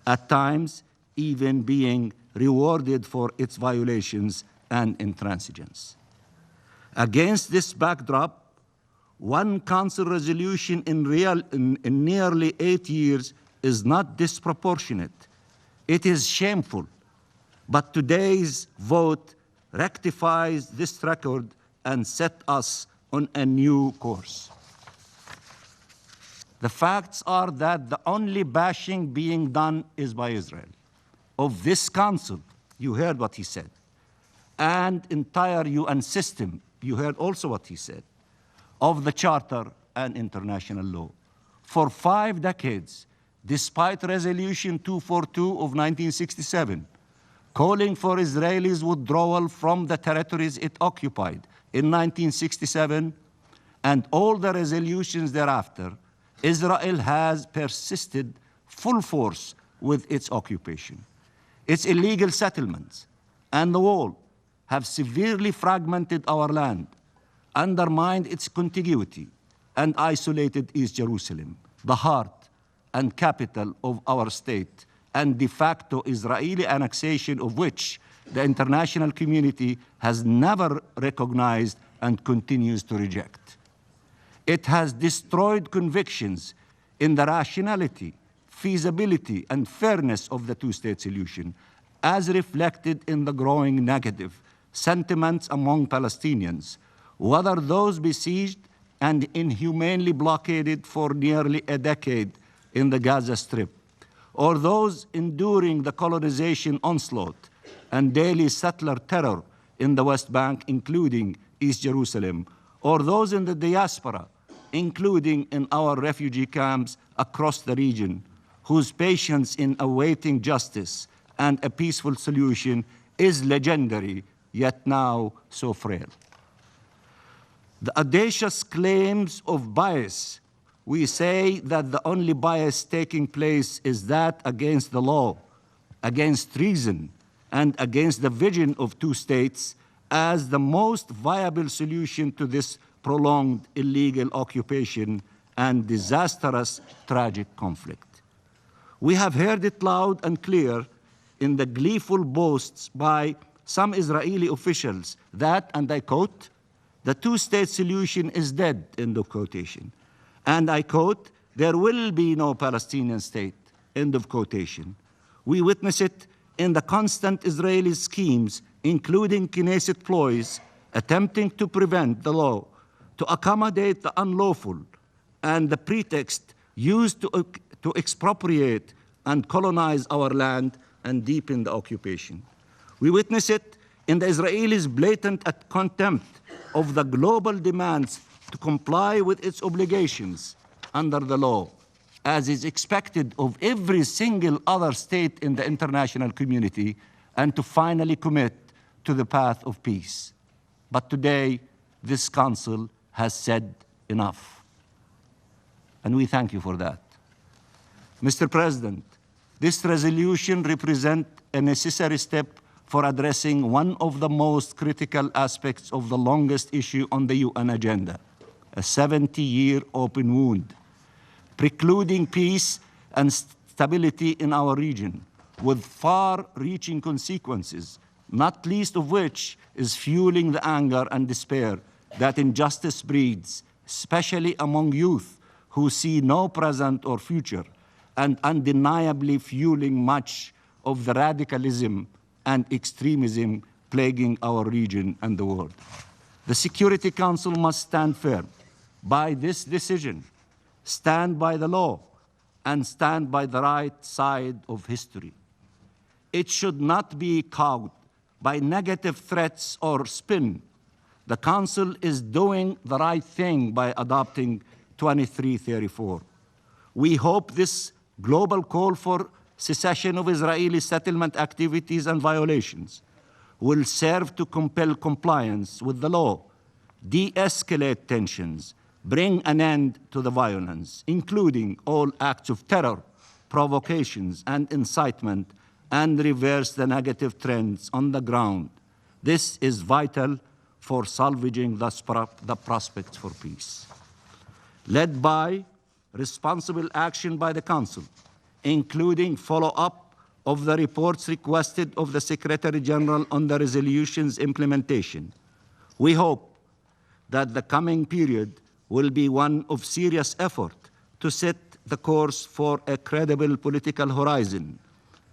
at times even being rewarded for its violations and intransigence. Against this backdrop, one Council resolution in nearly 8 years is not disproportionate. It is shameful, but today's vote rectifies this record and set us on a new course. The facts are that the only bashing being done is by Israel. Of this Council, you heard what he said, and entire UN system, you heard also what he said, of the Charter and international law. For 5 decades, despite Resolution 242 of 1967, calling for Israelis' withdrawal from the territories it occupied in 1967, and all the resolutions thereafter, Israel has persisted full force with its occupation. Its illegal settlements and the wall have severely fragmented our land, undermined its contiguity, and isolated East Jerusalem, the heart and capital of our state, and de facto Israeli annexation of which the international community has never recognized and continues to reject. It has destroyed convictions in the rationality, feasibility, and fairness of the two-state solution, as reflected in the growing negative sentiments among Palestinians, whether those besieged and inhumanely blockaded for nearly a decade in the Gaza Strip, or those enduring the colonization onslaught and daily settler terror in the West Bank, including East Jerusalem, or those in the diaspora, including in our refugee camps across the region, whose patience in awaiting justice and a peaceful solution is legendary, yet now so frail. The audacious claims of bias, we say that the only bias taking place is that against the law, against reason, and against the vision of two states as the most viable solution to this prolonged illegal occupation and disastrous tragic conflict. We have heard it loud and clear in the gleeful boasts by some Israeli officials that, and I quote, the two-state solution is dead, end of quotation. And I quote, there will be no Palestinian state, end of quotation. We witness it in the constant Israeli schemes, including Knesset ploys, attempting to prevent the law, to accommodate the unlawful, and the pretext used to expropriate and colonize our land and deepen the occupation. We witness it in the Israelis' blatant contempt of the global demands to comply with its obligations under the law, as is expected of every single other state in the international community, and to finally commit to the path of peace. But today, this Council has said enough. And we thank you for that. Mr. President, this resolution represents a necessary step for addressing one of the most critical aspects of the longest issue on the UN agenda, a 70-year open wound, precluding peace and stability in our region, with far-reaching consequences, not least of which is fueling the anger and despair that injustice breeds, especially among youth who see no present or future, and undeniably fueling much of the radicalism and extremism plaguing our region and the world. The Security Council must stand firm by this decision, stand by the law, and stand by the right side of history. It should not be cowed by negative threats or spin. The Council is doing the right thing by adopting 2334. We hope this global call for cessation of Israeli settlement activities and violations will serve to compel compliance with the law, de-escalate tensions, bring an end to the violence, including all acts of terror, provocations, and incitement, and reverse the negative trends on the ground. This is vital for salvaging the prospects for peace. Led by responsible action by the Council, including follow-up of the reports requested of the Secretary General on the resolution's implementation, we hope that the coming period will be one of serious effort to set the course for a credible political horizon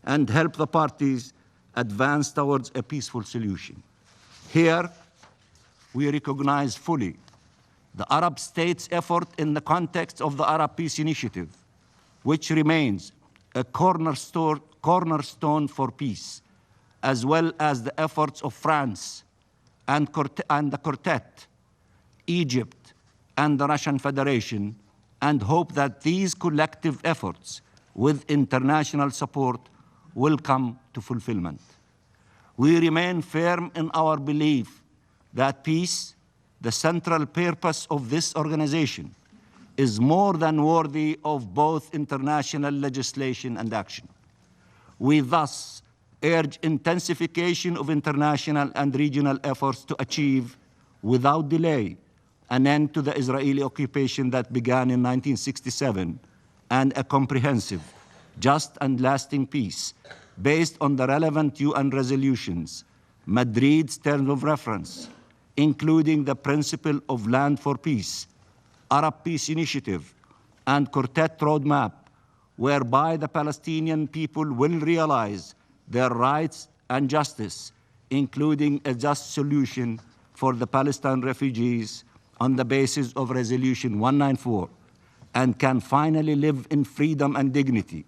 and help the parties advance towards a peaceful solution. Here, we recognize fully the Arab states' effort in the context of the Arab Peace Initiative, which remains a cornerstone for peace, as well as the efforts of France and the Quartet, Egypt, and the Russian Federation, and hope that these collective efforts with international support will come to fulfillment. We remain firm in our belief that peace, the central purpose of this organization, is more than worthy of both international legislation and action. We thus urge intensification of international and regional efforts to achieve, without delay, an end to the Israeli occupation that began in 1967 and a comprehensive, just and lasting peace based on the relevant UN resolutions, Madrid's terms of reference, including the principle of land for peace, Arab Peace Initiative, and Quartet Roadmap, whereby the Palestinian people will realize their rights and justice, including a just solution for the Palestine refugees on the basis of Resolution 194, and can finally live in freedom and dignity,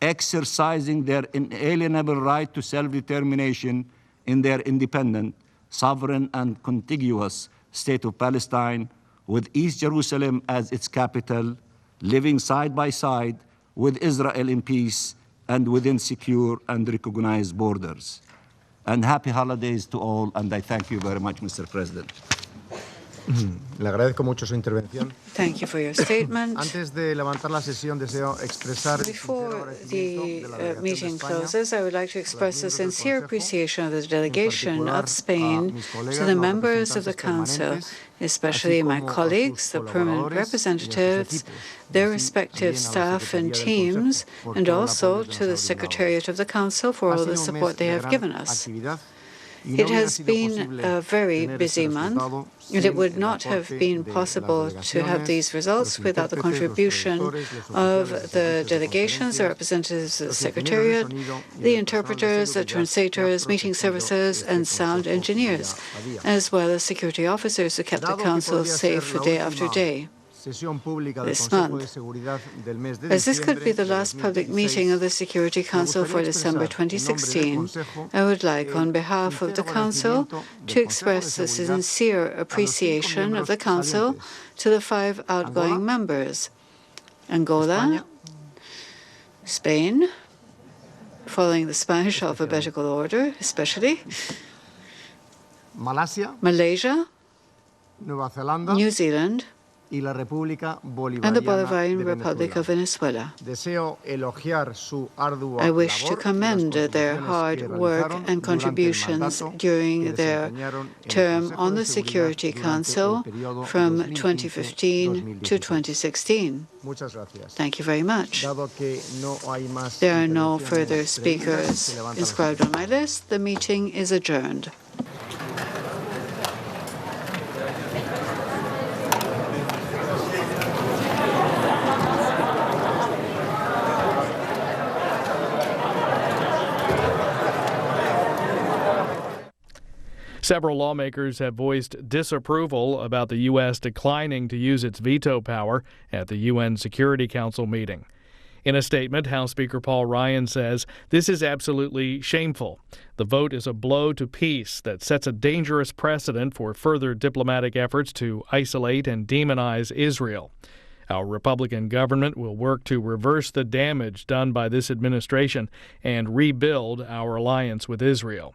exercising their inalienable right to self-determination in their independent, sovereign, and contiguous state of Palestine, with East Jerusalem as its capital, living side by side with Israel in peace and within secure and recognized borders. And happy holidays to all, and I thank you very much, Mr. President. Le agradezco mucho su intervención. Thank you for your statement. Antes de levantar la sesión, deseo expresar Before the meeting closes, I would like to express a sincere appreciation of the delegation of Spain to the members of the Council, especially my colleagues, the permanent representatives, their respective staff and teams, and also to the Secretariat of the Council for all the support they have given us. It has been a very busy month, and it would not have been possible to have these results without the contribution of the delegations, the representatives of the Secretariat, the interpreters, the translators, meeting services, and sound engineers, as well as security officers who kept the Council safe day after day this month. As this could be the last public meeting of the Security Council for December 2016, I would like, on behalf of the Council, to express a sincere appreciation of the Council to the 5 outgoing members: Angola, Spain, following the Spanish alphabetical order especially, Malaysia, Nueva Zelanda, New Zealand, and the Bolivarian Republic of Venezuela. I wish to commend their hard work and contributions during their term on the Security Council from 2015 to 2016. Thank you very much. There are no further speakers inscribed on my list. The meeting is adjourned. Several lawmakers have voiced disapproval about the U.S. declining to use its veto power at the UN Security Council meeting. In a statement, House Speaker Paul Ryan says, "This is absolutely shameful. The vote is a blow to peace that sets a dangerous precedent for further diplomatic efforts to isolate and demonize Israel. Our Republican government will work to reverse the damage done by this administration and rebuild our alliance with Israel."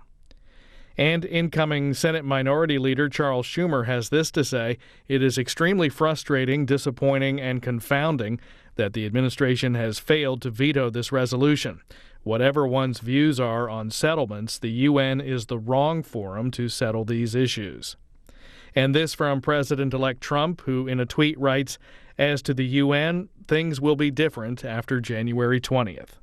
And incoming Senate Minority Leader Charles Schumer has this to say: "It is extremely frustrating, disappointing, and confounding that the administration has failed to veto this resolution. Whatever one's views are on settlements, the UN is the wrong forum to settle these issues." And this from President-elect Trump, who in a tweet writes, "As to the UN, things will be different after January 20th.